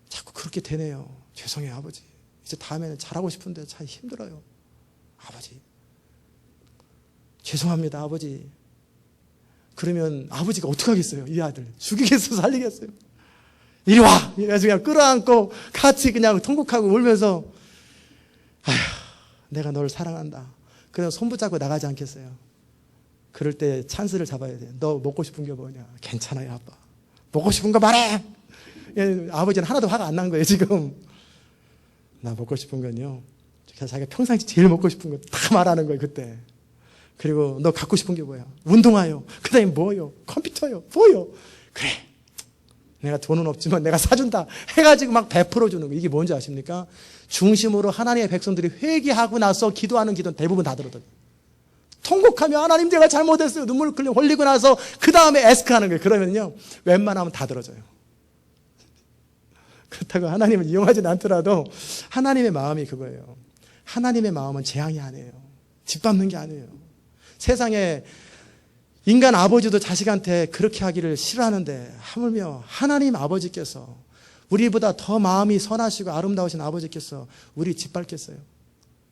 자꾸 그렇게 되네요. 죄송해요, 아버지. 이제 다음에는 잘하고 싶은데 참 힘들어요. 아버지. 죄송합니다, 아버지. 그러면 아버지가 어떡하겠어요? 이 아들. 죽이겠어, 살리겠어요? 이리 와! 이래서 그냥 끌어안고 같이 그냥 통곡하고 울면서 아휴, 내가 너를 사랑한다. 그냥 손 붙잡고 나가지 않겠어요? 그럴 때 찬스를 잡아야 돼. 너 먹고 싶은 게 뭐냐? 괜찮아요, 아빠. 먹고 싶은 거 말해! 아버지는 하나도 화가 안 난 거예요, 지금. 나 먹고 싶은 건요. 자기가 평상시 제일 먹고 싶은 거 다 말하는 거예요, 그때. 그리고 너 갖고 싶은 게 뭐야? 운동화요. 그 다음에 뭐요? 컴퓨터요. 뭐요? 그래. 내가 돈은 없지만 내가 사준다. 해가지고 막 베풀어 주는 거. 이게 뭔지 아십니까? 중심으로 하나님의 백성들이 회개하고 나서 기도하는 기도는 대부분 다 들어요. 통곡하며 하나님 제가 잘못했어요. 눈물 흘리고 나서 그 다음에 에스크하는 거예요. 그러면요. 웬만하면 다 들어져요. 그렇다고 하나님을 이용하진 않더라도 하나님의 마음이 그거예요. 하나님의 마음은 재앙이 아니에요. 짓밟는 게 아니에요. 세상에 인간 아버지도 자식한테 그렇게 하기를 싫어하는데 하물며 하나님 아버지께서 우리보다 더 마음이 선하시고 아름다우신 아버지께서 우리 짓밟겠어요?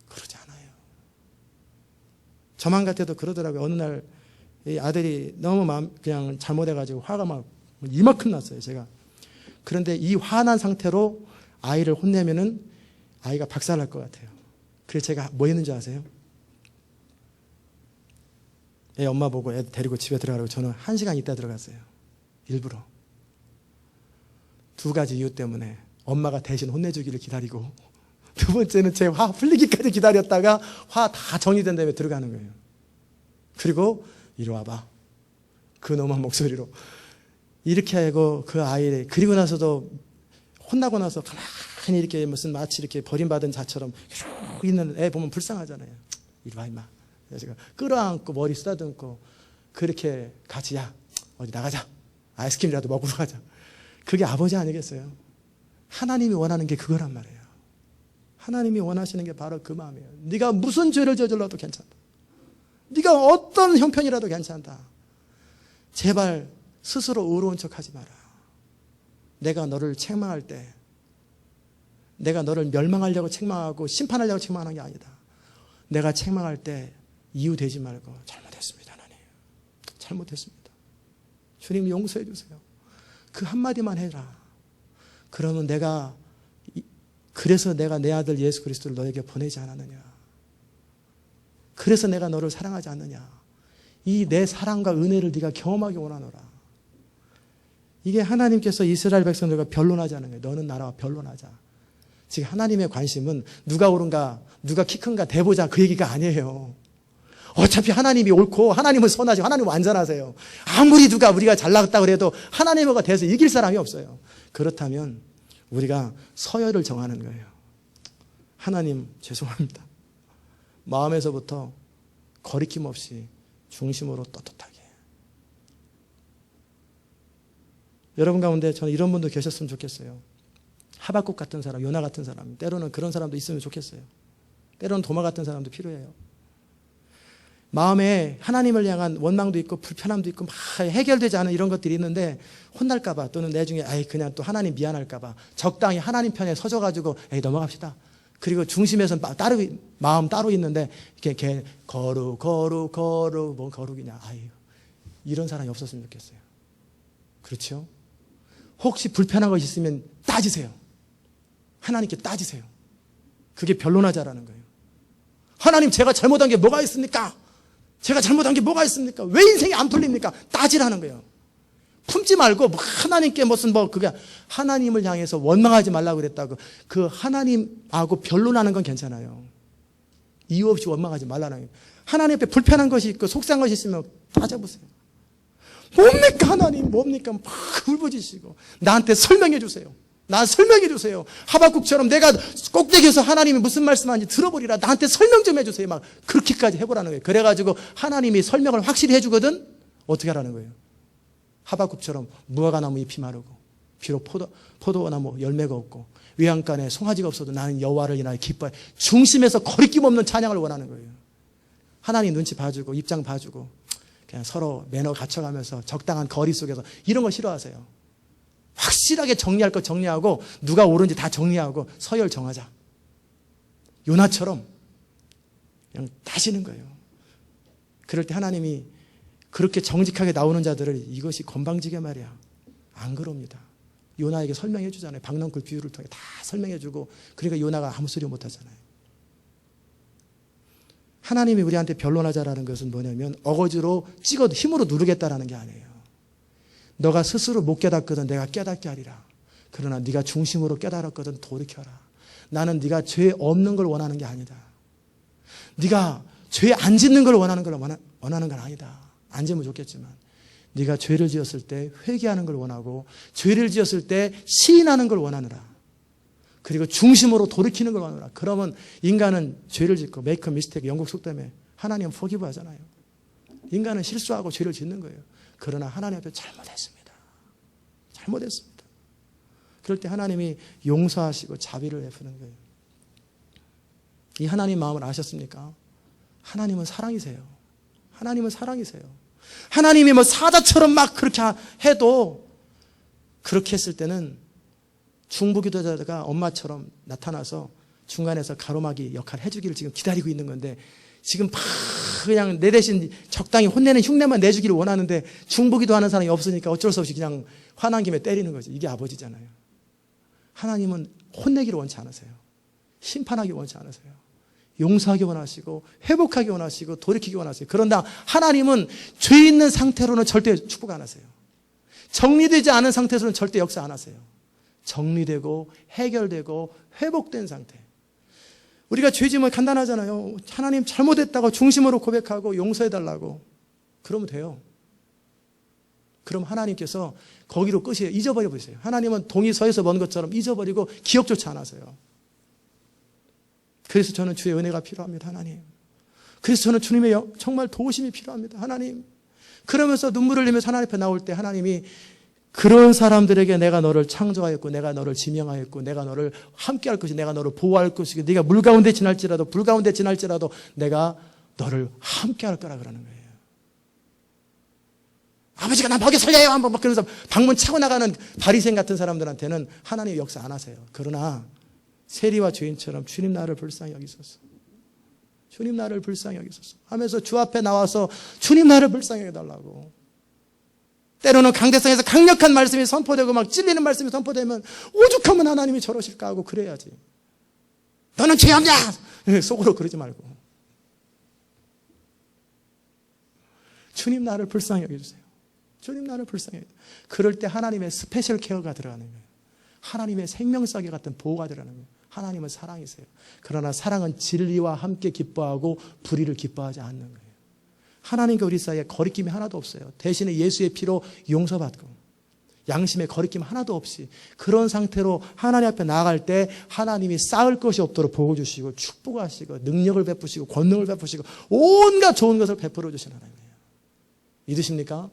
그러지 않아요. 저만 같아도 그러더라고요. 어느 날 이 아들이 너무 그냥 잘못해가지고 화가 막 이만큼 났어요, 제가. 그런데 이 화난 상태로 아이를 혼내면은 아이가 박살날 것 같아요. 그래서 제가 뭐 했는지 아세요? 애 엄마 보고 애 데리고 집에 들어가라고 저는 1시간 있다 들어갔어요. 일부러. 2가지 이유 때문에 엄마가 대신 혼내주기를 기다리고, 두 번째는 제 화 풀리기까지 기다렸다가 화 다 정리된 다음에 들어가는 거예요. 그리고 이리 와봐. 그 놈한 목소리로. 이렇게 하고 그 아이를, 그리고 나서도 혼나고 나서 가만히 이렇게 무슨 마치 이렇게 버림받은 자처럼 이러고 있는 애 보면 불쌍하잖아요. 이리 와 임마. 제가 끌어안고 머리 쓰다듬고 그렇게 같이, 야 어디 나가자. 아이스크림이라도 먹으러 가자. 그게 아버지 아니겠어요? 하나님이 원하는 게 그거란 말이에요. 하나님이 원하시는 게 바로 그 마음이에요. 네가 무슨 죄를 저질러도 괜찮다. 네가 어떤 형편이라도 괜찮다. 제발 스스로 의로운 척하지 마라. 내가 너를 책망할 때 내가 너를 멸망하려고 책망하고 심판하려고 책망하는 게 아니다. 내가 책망할 때 이유 되지 말고 잘못했습니다. 하나님. 잘못했습니다. 주님 용서해 주세요. 그 한마디만 해라. 그러면 그래서 내가 내 아들 예수 그리스도를 너에게 보내지 않았느냐. 그래서 내가 너를 사랑하지 않느냐. 이 내 사랑과 은혜를 네가 경험하기 원하노라. 이게 하나님께서 이스라엘 백성들과 변론하자는 거예요. 너는 나라와 변론하자. 지금 하나님의 관심은 누가 옳은가, 누가 키 큰가 대보자 그 얘기가 아니에요. 어차피 하나님이 옳고 하나님은 선하시고 하나님은 완전하세요. 아무리 우리가 잘났다 그래도 하나님과 대해서 이길 사람이 없어요. 그렇다면 우리가 서열을 정하는 거예요. 하나님 죄송합니다. 마음에서부터 거리낌 없이 중심으로 떳떳하게. 여러분 가운데 저는 이런 분도 계셨으면 좋겠어요. 하박국 같은 사람, 요나 같은 사람, 때로는 그런 사람도 있으면 좋겠어요. 때로는 도마 같은 사람도 필요해요. 마음에 하나님을 향한 원망도 있고 불편함도 있고 막 해결되지 않은 이런 것들이 있는데 혼날까 봐, 또는 내중에 그냥 또 하나님 미안할까 봐 적당히 하나님 편에 서져가지고 넘어갑시다. 그리고 중심에서 마음 따로 있는데 이렇게 거룩 뭐 거룩이냐. 이런 사람이 없었으면 좋겠어요. 그렇죠? 혹시 불편한 것이 있으면 따지세요. 하나님께 따지세요. 그게 변론하자라는 거예요. 하나님 제가 잘못한 게 뭐가 있습니까? 제가 잘못한 게 뭐가 있습니까? 왜 인생이 안 풀립니까? 따지라는 거예요. 품지 말고 하나님께 그게 하나님을 향해서 원망하지 말라고 그랬다고. 그 하나님하고 변론하는 건 괜찮아요. 이유 없이 원망하지 말라는 거예요. 하나님 앞에 불편한 것이 있고 속상한 것이 있으면 따져보세요. 뭡니까 하나님? 뭡니까? 막 울부짖으시고 나한테 설명해 주세요. 나 설명해 주세요. 하박국처럼 내가 꼭대기에서 하나님이 무슨 말씀하는지 들어보리라. 나한테 설명 좀 해주세요. 막 그렇게까지 해보라는 거예요. 그래가지고 하나님이 설명을 확실히 해주거든. 어떻게 하라는 거예요? 하박국처럼 무화과나무 잎이 마르고 비록 포도나무 열매가 없고 외양간에 송아지가 없어도 나는 여호와를 인하여 기뻐해. 중심에서 거리낌 없는 찬양을 원하는 거예요. 하나님 눈치 봐주고 입장 봐주고 그냥 서로 매너 갖춰가면서 적당한 거리 속에서 이런 거 싫어하세요. 확실하게 정리할 거 정리하고 누가 옳은지 다 정리하고 서열 정하자. 요나처럼 그냥 따지는 거예요. 그럴 때 하나님이 그렇게 정직하게 나오는 자들을 이것이 건방지게 말이야. 안 그럽니다. 요나에게 설명해 주잖아요. 박넝쿨 비유를 통해 다 설명해 주고 그러니까 요나가 아무 소리 못 하잖아요. 하나님이 우리한테 변론하자라는 것은 뭐냐면 어거지로 찍어도 힘으로 누르겠다라는 게 아니에요. 너가 스스로 못 깨닫거든 내가 깨닫게 하리라. 그러나 네가 중심으로 깨달았거든 돌이켜라. 나는 네가 죄 없는 걸 원하는 게 아니다. 네가 죄 안 짓는 걸 원하는 건 아니다. 안 지면 좋겠지만 네가 죄를 지었을 때 회개하는 걸 원하고 죄를 지었을 때 시인하는 걸 원하느라. 그리고 중심으로 돌이키는 걸 원하느라. 그러면 인간은 죄를 짓고 make a mistake 영국 속담에 하나님은 forgive 하잖아요. 인간은 실수하고 죄를 짓는 거예요. 그러나 하나님 앞에 잘못했습니다. 잘못했습니다. 그럴 때 하나님이 용서하시고 자비를 베푸는 거예요. 이 하나님 마음을 아셨습니까? 하나님은 사랑이세요. 하나님은 사랑이세요. 하나님이 뭐 사자처럼 막 그렇게 해도 그렇게 했을 때는 중보기도자가 엄마처럼 나타나서 중간에서 가로막이 역할을 해주기를 지금 기다리고 있는 건데 지금 그냥 내 대신 적당히 혼내는 흉내만 내주기를 원하는데 중보기도 하는 사람이 없으니까 어쩔 수 없이 그냥 화난 김에 때리는 거죠. 이게 아버지잖아요. 하나님은 혼내기를 원치 않으세요. 심판하기 원치 않으세요. 용서하기 원하시고 회복하기 원하시고 돌이키기 원하세요. 그런다 하나님은 죄 있는 상태로는 절대 축복 안 하세요. 정리되지 않은 상태에서는 절대 역사 안 하세요. 정리되고 해결되고 회복된 상태. 우리가 죄지면 간단하잖아요. 하나님 잘못했다고 중심으로 고백하고 용서해달라고. 그러면 돼요. 그럼 하나님께서 거기로 끝이에요. 잊어버려 보세요. 하나님은 동이 서에서 먼 것처럼 잊어버리고 기억조차 안 하세요. 그래서 저는 주의 은혜가 필요합니다. 하나님. 그래서 저는 주님의 정말 도우심이 필요합니다. 하나님. 그러면서 눈물을 흘리면서 하나님 앞에 나올 때 하나님이 그런 사람들에게 내가 너를 창조하였고 내가 너를 지명하였고 내가 너를 함께할 것이 내가 너를 보호할 것이고 네가 물 가운데 지날지라도 불 가운데 지날지라도 내가 너를 함께할 거라 그러는 거예요. 아버지가 나 먹여 살려요 한번 막 그러면서 방문 차고 나가는 바리새인 같은 사람들한테는 하나님 역사 안 하세요. 그러나 세리와 죄인처럼 주님 나를 불쌍히 여기소서. 주님 나를 불쌍히 여기소서 하면서 주 앞에 나와서 주님 나를 불쌍히 여겨달라고. 때로는 강대상에서 강력한 말씀이 선포되고 막 찔리는 말씀이 선포되면 오죽하면 하나님이 저러실까 하고 그래야지. 너는 죄 없냐? 속으로 그러지 말고. 주님 나를 불쌍히 여겨주세요. 주님 나를 불쌍히 여겨주세요. 그럴 때 하나님의 스페셜 케어가 들어가는 거예요. 하나님의 생명싸개 같은 보호가 들어가는 거예요. 하나님은 사랑이세요. 그러나 사랑은 진리와 함께 기뻐하고 불의를 기뻐하지 않는 거예요. 하나님과 우리 사이에 거리낌이 하나도 없어요. 대신에 예수의 피로 용서받고 양심의 거리낌 하나도 없이 그런 상태로 하나님 앞에 나아갈 때 하나님이 쌓을 것이 없도록 보고 주시고 축복하시고 능력을 베푸시고 권능을 베푸시고 온갖 좋은 것을 베풀어 주신 하나님이에요. 믿으십니까?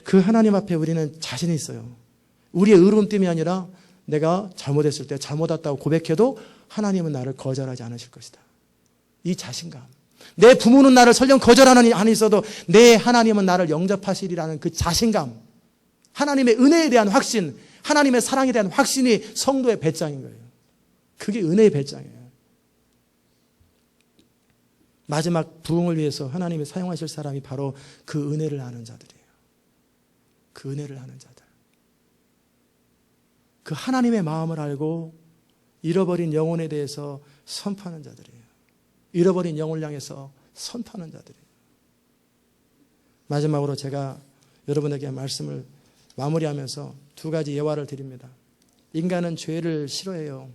그 하나님 앞에 우리는 자신이 있어요. 우리의 의로움 때문이 아니라 내가 잘못했을 때 잘못했다고 고백해도 하나님은 나를 거절하지 않으실 것이다. 이 자신감. 내 부모는 나를 설령 거절하는 한이 있어도 내 하나님은 나를 영접하시리라는 그 자신감. 하나님의 은혜에 대한 확신, 하나님의 사랑에 대한 확신이 성도의 배짱인 거예요. 그게 은혜의 배짱이에요. 마지막 부흥을 위해서 하나님이 사용하실 사람이 바로 그 은혜를 아는 자들이에요. 그 은혜를 아는 자들. 그 하나님의 마음을 알고 잃어버린 영혼에 대해서 선포하는 자들이에요. 잃어버린 영혼을 향해서 선포하는 자들이에요. 마지막으로 제가 여러분에게 말씀을 마무리하면서 두 가지 예화를 드립니다. 인간은 죄를 싫어해요.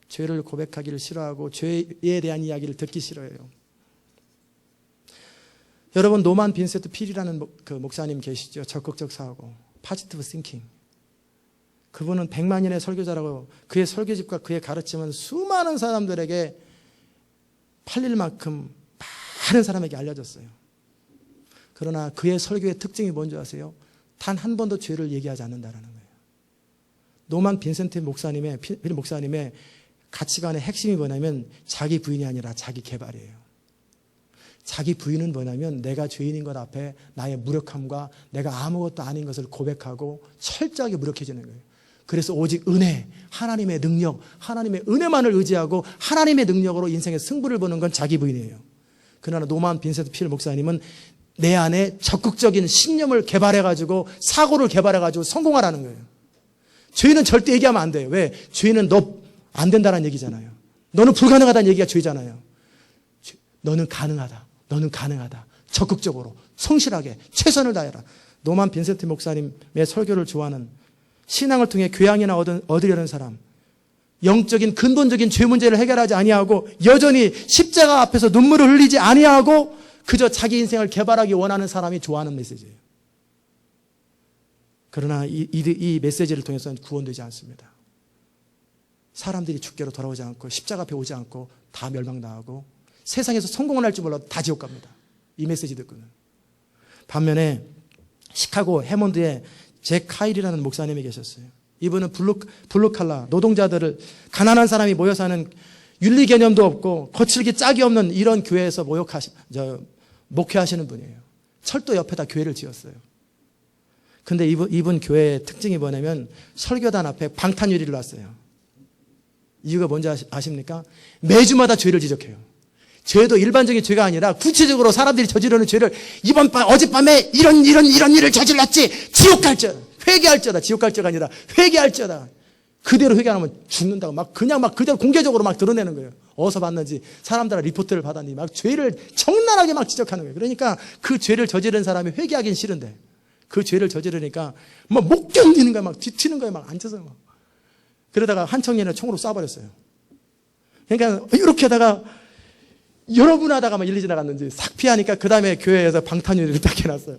죄를 고백하기를 싫어하고 죄에 대한 이야기를 듣기 싫어해요. 여러분 노만 빈센트 필이라는 그 목사님 계시죠. 적극적 사고, 포지티브 싱킹. 그분은 100만년의 설교자라고 그의 설교집과 그의 가르침은 수많은 사람들에게 팔릴 만큼 많은 사람에게 알려졌어요. 그러나 그의 설교의 특징이 뭔지 아세요? 단 한 번도 죄를 얘기하지 않는다는 거예요. 노만 빈센트 목사님의 가치관의 핵심이 뭐냐면 자기 부인이 아니라 자기 개발이에요. 자기 부인은 뭐냐면 내가 죄인인 것 앞에 나의 무력함과 내가 아무것도 아닌 것을 고백하고 철저하게 무력해지는 거예요. 그래서 오직 은혜, 하나님의 능력, 하나님의 은혜만을 의지하고 하나님의 능력으로 인생의 승부를 보는 건 자기 부인이에요. 그러나 노만 빈센트 필 목사님은 내 안에 적극적인 신념을 개발해가지고 사고를 개발해가지고 성공하라는 거예요. 죄인은 절대 얘기하면 안 돼요. 왜? 죄인은 너 안 된다는 얘기잖아요. 너는 불가능하다는 얘기가 죄잖아요. 너는 가능하다. 너는 가능하다. 적극적으로 성실하게 최선을 다해라. 노만 빈센트 목사님의 설교를 좋아하는 신앙을 통해 교양이나 얻으려는 사람, 영적인 근본적인 죄 문제를 해결하지 아니하고 여전히 십자가 앞에서 눈물을 흘리지 아니하고 그저 자기 인생을 개발하기 원하는 사람이 좋아하는 메시지예요. 그러나 이 메시지를 통해서는 구원되지 않습니다. 사람들이 주께로 돌아오지 않고 십자가 앞에 오지 않고 다 멸망당하고 세상에서 성공을 할 줄 몰라도 다 지옥 갑니다. 이 메시지 듣고는. 반면에 시카고 해몬드에 잭 카일이라는 목사님이 계셨어요. 이분은 블루칼라 노동자들을 가난한 사람이 모여 사는 윤리 개념도 없고 거칠기 짝이 없는 이런 교회에서 목회하시는 분이에요. 철도 옆에다 교회를 지었어요. 근데 이분 교회의 특징이 뭐냐면 설교단 앞에 방탄유리를 놨어요. 이유가 뭔지 아십니까? 매주마다 죄를 지적해요. 죄도 일반적인 죄가 아니라 구체적으로 사람들이 저지르는 죄를 어젯밤에 이런 일을 저질렀지. 지옥 갈지어다. 회개할지어다. 지옥 갈지어가 아니라 회개할지어다. 그대로 회개 안 하면 죽는다고 그냥 그대로 공개적으로 드러내는 거예요. 어디서 봤는지 사람들의 리포트를 받았니 죄를 적나라하게 지적하는 거예요. 그러니까 그 죄를 저지른 사람이 회개하긴 싫은데 그 죄를 저지르니까 못 견디는 거야. 뒤튀는 거야. 앉아서 그러다가 한 청년을 총으로 쏴버렸어요. 그러니까 이렇게 하다가 여러분 하다가 일리 지나갔는지 싹 피하니까 그 다음에 교회에서 방탄유리를 딱 해놨어요.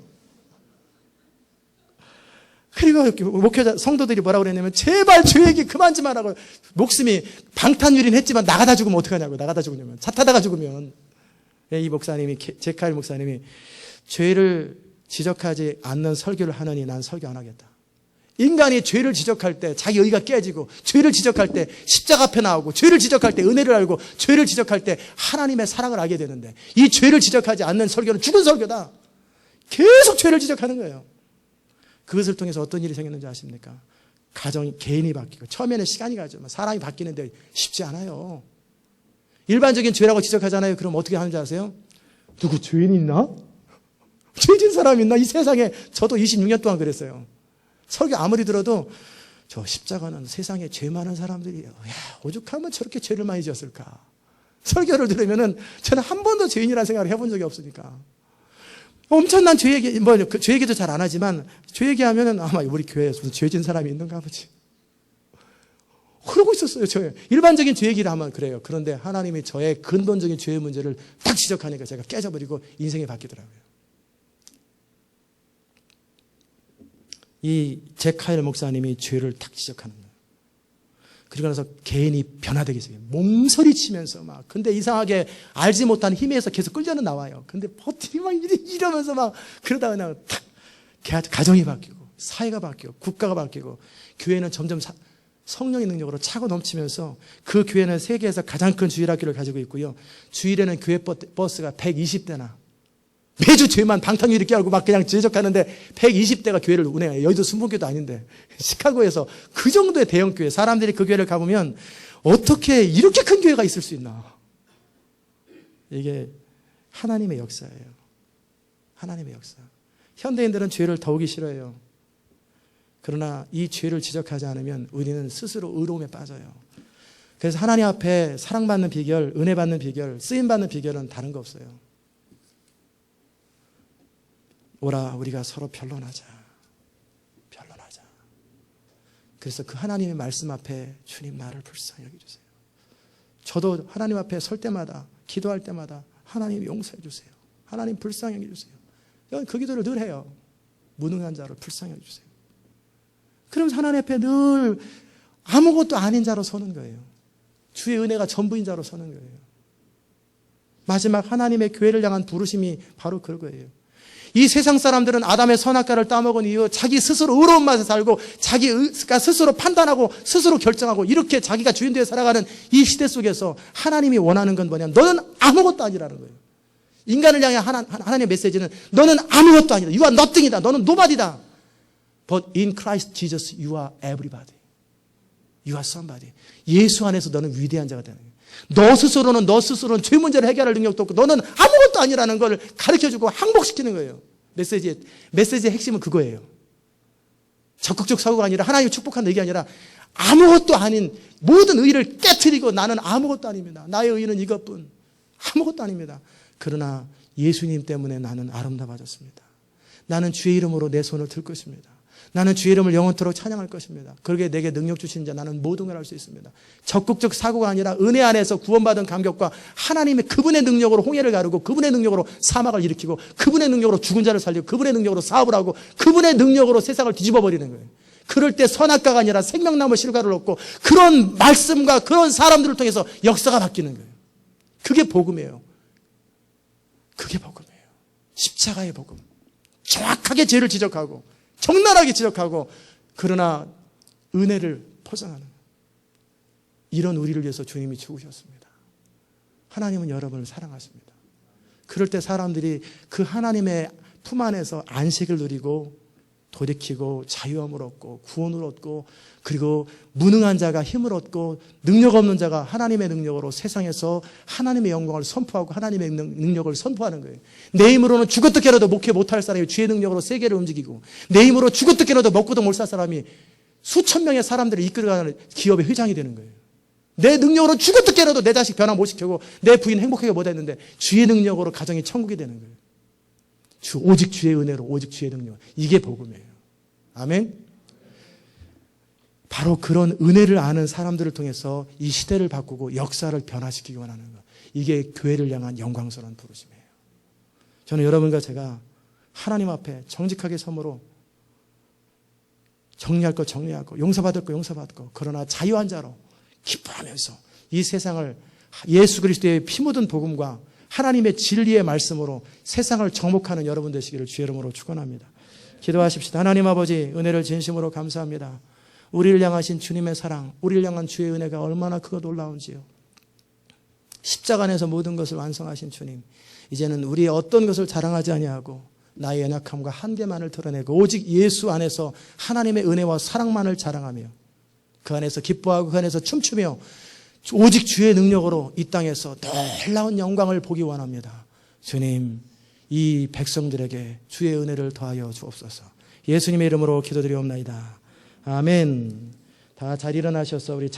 그리고 목회자 성도들이 뭐라고 그랬냐면 제발 죄 얘기 그만 좀 하라고. 목숨이 방탄유리는 했지만 나가다 죽으면 어떡하냐고. 나가다 죽으면 차 타다가 죽으면. 이 목사님이 제카일 목사님이 죄를 지적하지 않는 설교를 하느니 난 설교 안 하겠다. 인간이 죄를 지적할 때 자기 의가 깨지고 죄를 지적할 때 십자가 앞에 나오고 죄를 지적할 때 은혜를 알고 죄를 지적할 때 하나님의 사랑을 알게 되는데 이 죄를 지적하지 않는 설교는 죽은 설교다. 계속 죄를 지적하는 거예요. 그것을 통해서 어떤 일이 생겼는지 아십니까? 개인이 바뀌고 처음에는 시간이 가죠. 사람이 바뀌는데 쉽지 않아요. 일반적인 죄라고 지적하잖아요. 그럼 어떻게 하는지 아세요? 누구 죄인 있나? 죄진 사람 있나? 이 세상에 저도 26년 동안 그랬어요. 설교 아무리 들어도 저 십자가는 세상에 죄 많은 사람들이에요. 오죽하면 저렇게 죄를 많이 지었을까? 설교를 들으면은 저는 한 번도 죄인이라는 생각을 해본 적이 없으니까. 엄청난 죄 얘기, 죄 얘기도 잘 안 하지만 죄 얘기하면은 아마 우리 교회에 무슨 죄진 사람이 있는가 보지. 그러고 있었어요. 저 일반적인 죄 얘기를 하면 그래요. 그런데 하나님이 저의 근본적인 죄의 문제를 딱 지적하니까 제가 깨져버리고 인생이 바뀌더라고요. 이 제카일 목사님이 죄를 딱 지적하는 거예요. 그리고 나서 개인이 변화되기 시작해요. 몸서리치면서 근데 이상하게 알지 못한 힘에서 계속 끌려는 나와요. 근데 버티니 이러면서 그러다가 그냥 탁 가정이 바뀌고 사회가 바뀌고 국가가 바뀌고 교회는 점점 성령의 능력으로 차고 넘치면서 그 교회는 세계에서 가장 큰 주일학교를 가지고 있고요. 주일에는 교회 버스가 120대나 매주 죄만 방탕유리 깨알고 그냥 지적하는데 120대가 교회를 운행해요. 여의도 순복교도 아닌데 시카고에서 그 정도의 대형 교회 사람들이 그 교회를 가보면 어떻게 이렇게 큰 교회가 있을 수 있나. 이게 하나님의 역사예요. 하나님의 역사. 현대인들은 죄를 더욱이 싫어해요. 그러나 이 죄를 지적하지 않으면 우리는 스스로 의로움에 빠져요. 그래서 하나님 앞에 사랑받는 비결, 은혜 받는 비결, 쓰임받는 비결은 다른 거 없어요. 오라 우리가 서로 변론하자. 그래서 그 하나님의 말씀 앞에 주님 나를 불쌍히 여겨주세요. 저도 하나님 앞에 설 때마다 기도할 때마다 하나님 용서해 주세요. 하나님 불쌍히 여겨주세요. 그 기도를 늘 해요. 무능한 자를 불쌍히 여겨주세요. 그러면서 하나님 앞에 늘 아무것도 아닌 자로 서는 거예요. 주의 은혜가 전부인 자로 서는 거예요. 마지막 하나님의 교회를 향한 부르심이 바로 그거예요. 이 세상 사람들은 아담의 선악과를 따먹은 이후 자기 스스로 의로운 맛에 살고 자기가 스스로 판단하고 스스로 결정하고 이렇게 자기가 주인되어 살아가는 이 시대 속에서 하나님이 원하는 건 뭐냐면 너는 아무것도 아니라는 거예요. 인간을 향해 하나님의 메시지는 너는 아무것도 아니다. You are nothing이다. 너는 nobody다. But in Christ Jesus you are everybody. You are somebody. 예수 안에서 너는 위대한 자가 되는 거예요. 너 스스로는 죄 문제를 해결할 능력도 없고 너는 아무것도 아니라는 걸 가르쳐주고 항복시키는 거예요. 메시지의 핵심은 그거예요. 적극적 사고가 아니라 하나님이 축복한 얘기 아니라 아무것도 아닌 모든 의의를 깨트리고 나는 아무것도 아닙니다. 나의 의의는 이것뿐. 아무것도 아닙니다. 그러나 예수님 때문에 나는 아름다워졌습니다. 나는 주의 이름으로 내 손을 들 것입니다. 나는 주의 이름을 영원토록 찬양할 것입니다. 그러게 내게 능력 주신 자 나는 모든 걸 할 수 있습니다. 적극적 사고가 아니라 은혜 안에서 구원받은 감격과 하나님의 그분의 능력으로 홍해를 가르고 그분의 능력으로 사막을 일으키고 그분의 능력으로 죽은 자를 살리고 그분의 능력으로 사업을 하고 그분의 능력으로 세상을 뒤집어 버리는 거예요. 그럴 때 선악과가 아니라 생명나무 실과를 얻고 그런 말씀과 그런 사람들을 통해서 역사가 바뀌는 거예요. 그게 복음이에요. 그게 복음이에요. 십자가의 복음. 정확하게 죄를 지적하고 적나라하게 지적하고 그러나 은혜를 포장하는 이런 우리를 위해서 주님이 죽으셨습니다. 하나님은 여러분을 사랑하십니다. 그럴 때 사람들이 그 하나님의 품 안에서 안식을 누리고 돌이키고 자유함을 얻고 구원을 얻고 그리고 무능한 자가 힘을 얻고 능력 없는 자가 하나님의 능력으로 세상에서 하나님의 영광을 선포하고 하나님의 능력을 선포하는 거예요. 내 힘으로는 죽어도 깨어도 목회 못할 사람이 주의 능력으로 세계를 움직이고 내 힘으로 죽어도 깨어도 먹고도 못 살 사람이 수천 명의 사람들을 이끌어가는 기업의 회장이 되는 거예요. 내 능력으로 죽어도 깨어도 내 자식 변화 못 시키고 내 부인 행복하게 못했는데 주의 능력으로 가정이 천국이 되는 거예요. 오직 주의 은혜로 오직 주의 능력. 이게 복음이에요. 아멘. 바로 그런 은혜를 아는 사람들을 통해서 이 시대를 바꾸고 역사를 변화시키기 원하는 것. 이게 교회를 향한 영광스러운 부르심이에요. 저는 여러분과 제가 하나님 앞에 정직하게 섬으로 정리할 거 정리하고 용서받을 거 용서받고 그러나 자유한 자로 기뻐하면서 이 세상을 예수 그리스도의 피 묻은 복음과 하나님의 진리의 말씀으로 세상을 정복하는 여러분 되시기를 주의 이름으로 축원합니다. 기도하십시다. 하나님 아버지 은혜를 진심으로 감사합니다. 우리를 향하신 주님의 사랑, 우리를 향한 주의 은혜가 얼마나 크고 놀라운지요. 십자가 안에서 모든 것을 완성하신 주님, 이제는 우리의 어떤 것을 자랑하지 아니하고 나의 연약함과 한계만을 드러내고 오직 예수 안에서 하나님의 은혜와 사랑만을 자랑하며 그 안에서 기뻐하고 그 안에서 춤추며 오직 주의 능력으로 이 땅에서 놀라운 영광을 보기 원합니다. 주님, 이 백성들에게 주의 은혜를 더하여 주옵소서. 예수님의 이름으로 기도드리옵나이다. 아멘. 다 잘 일어나셔서 우리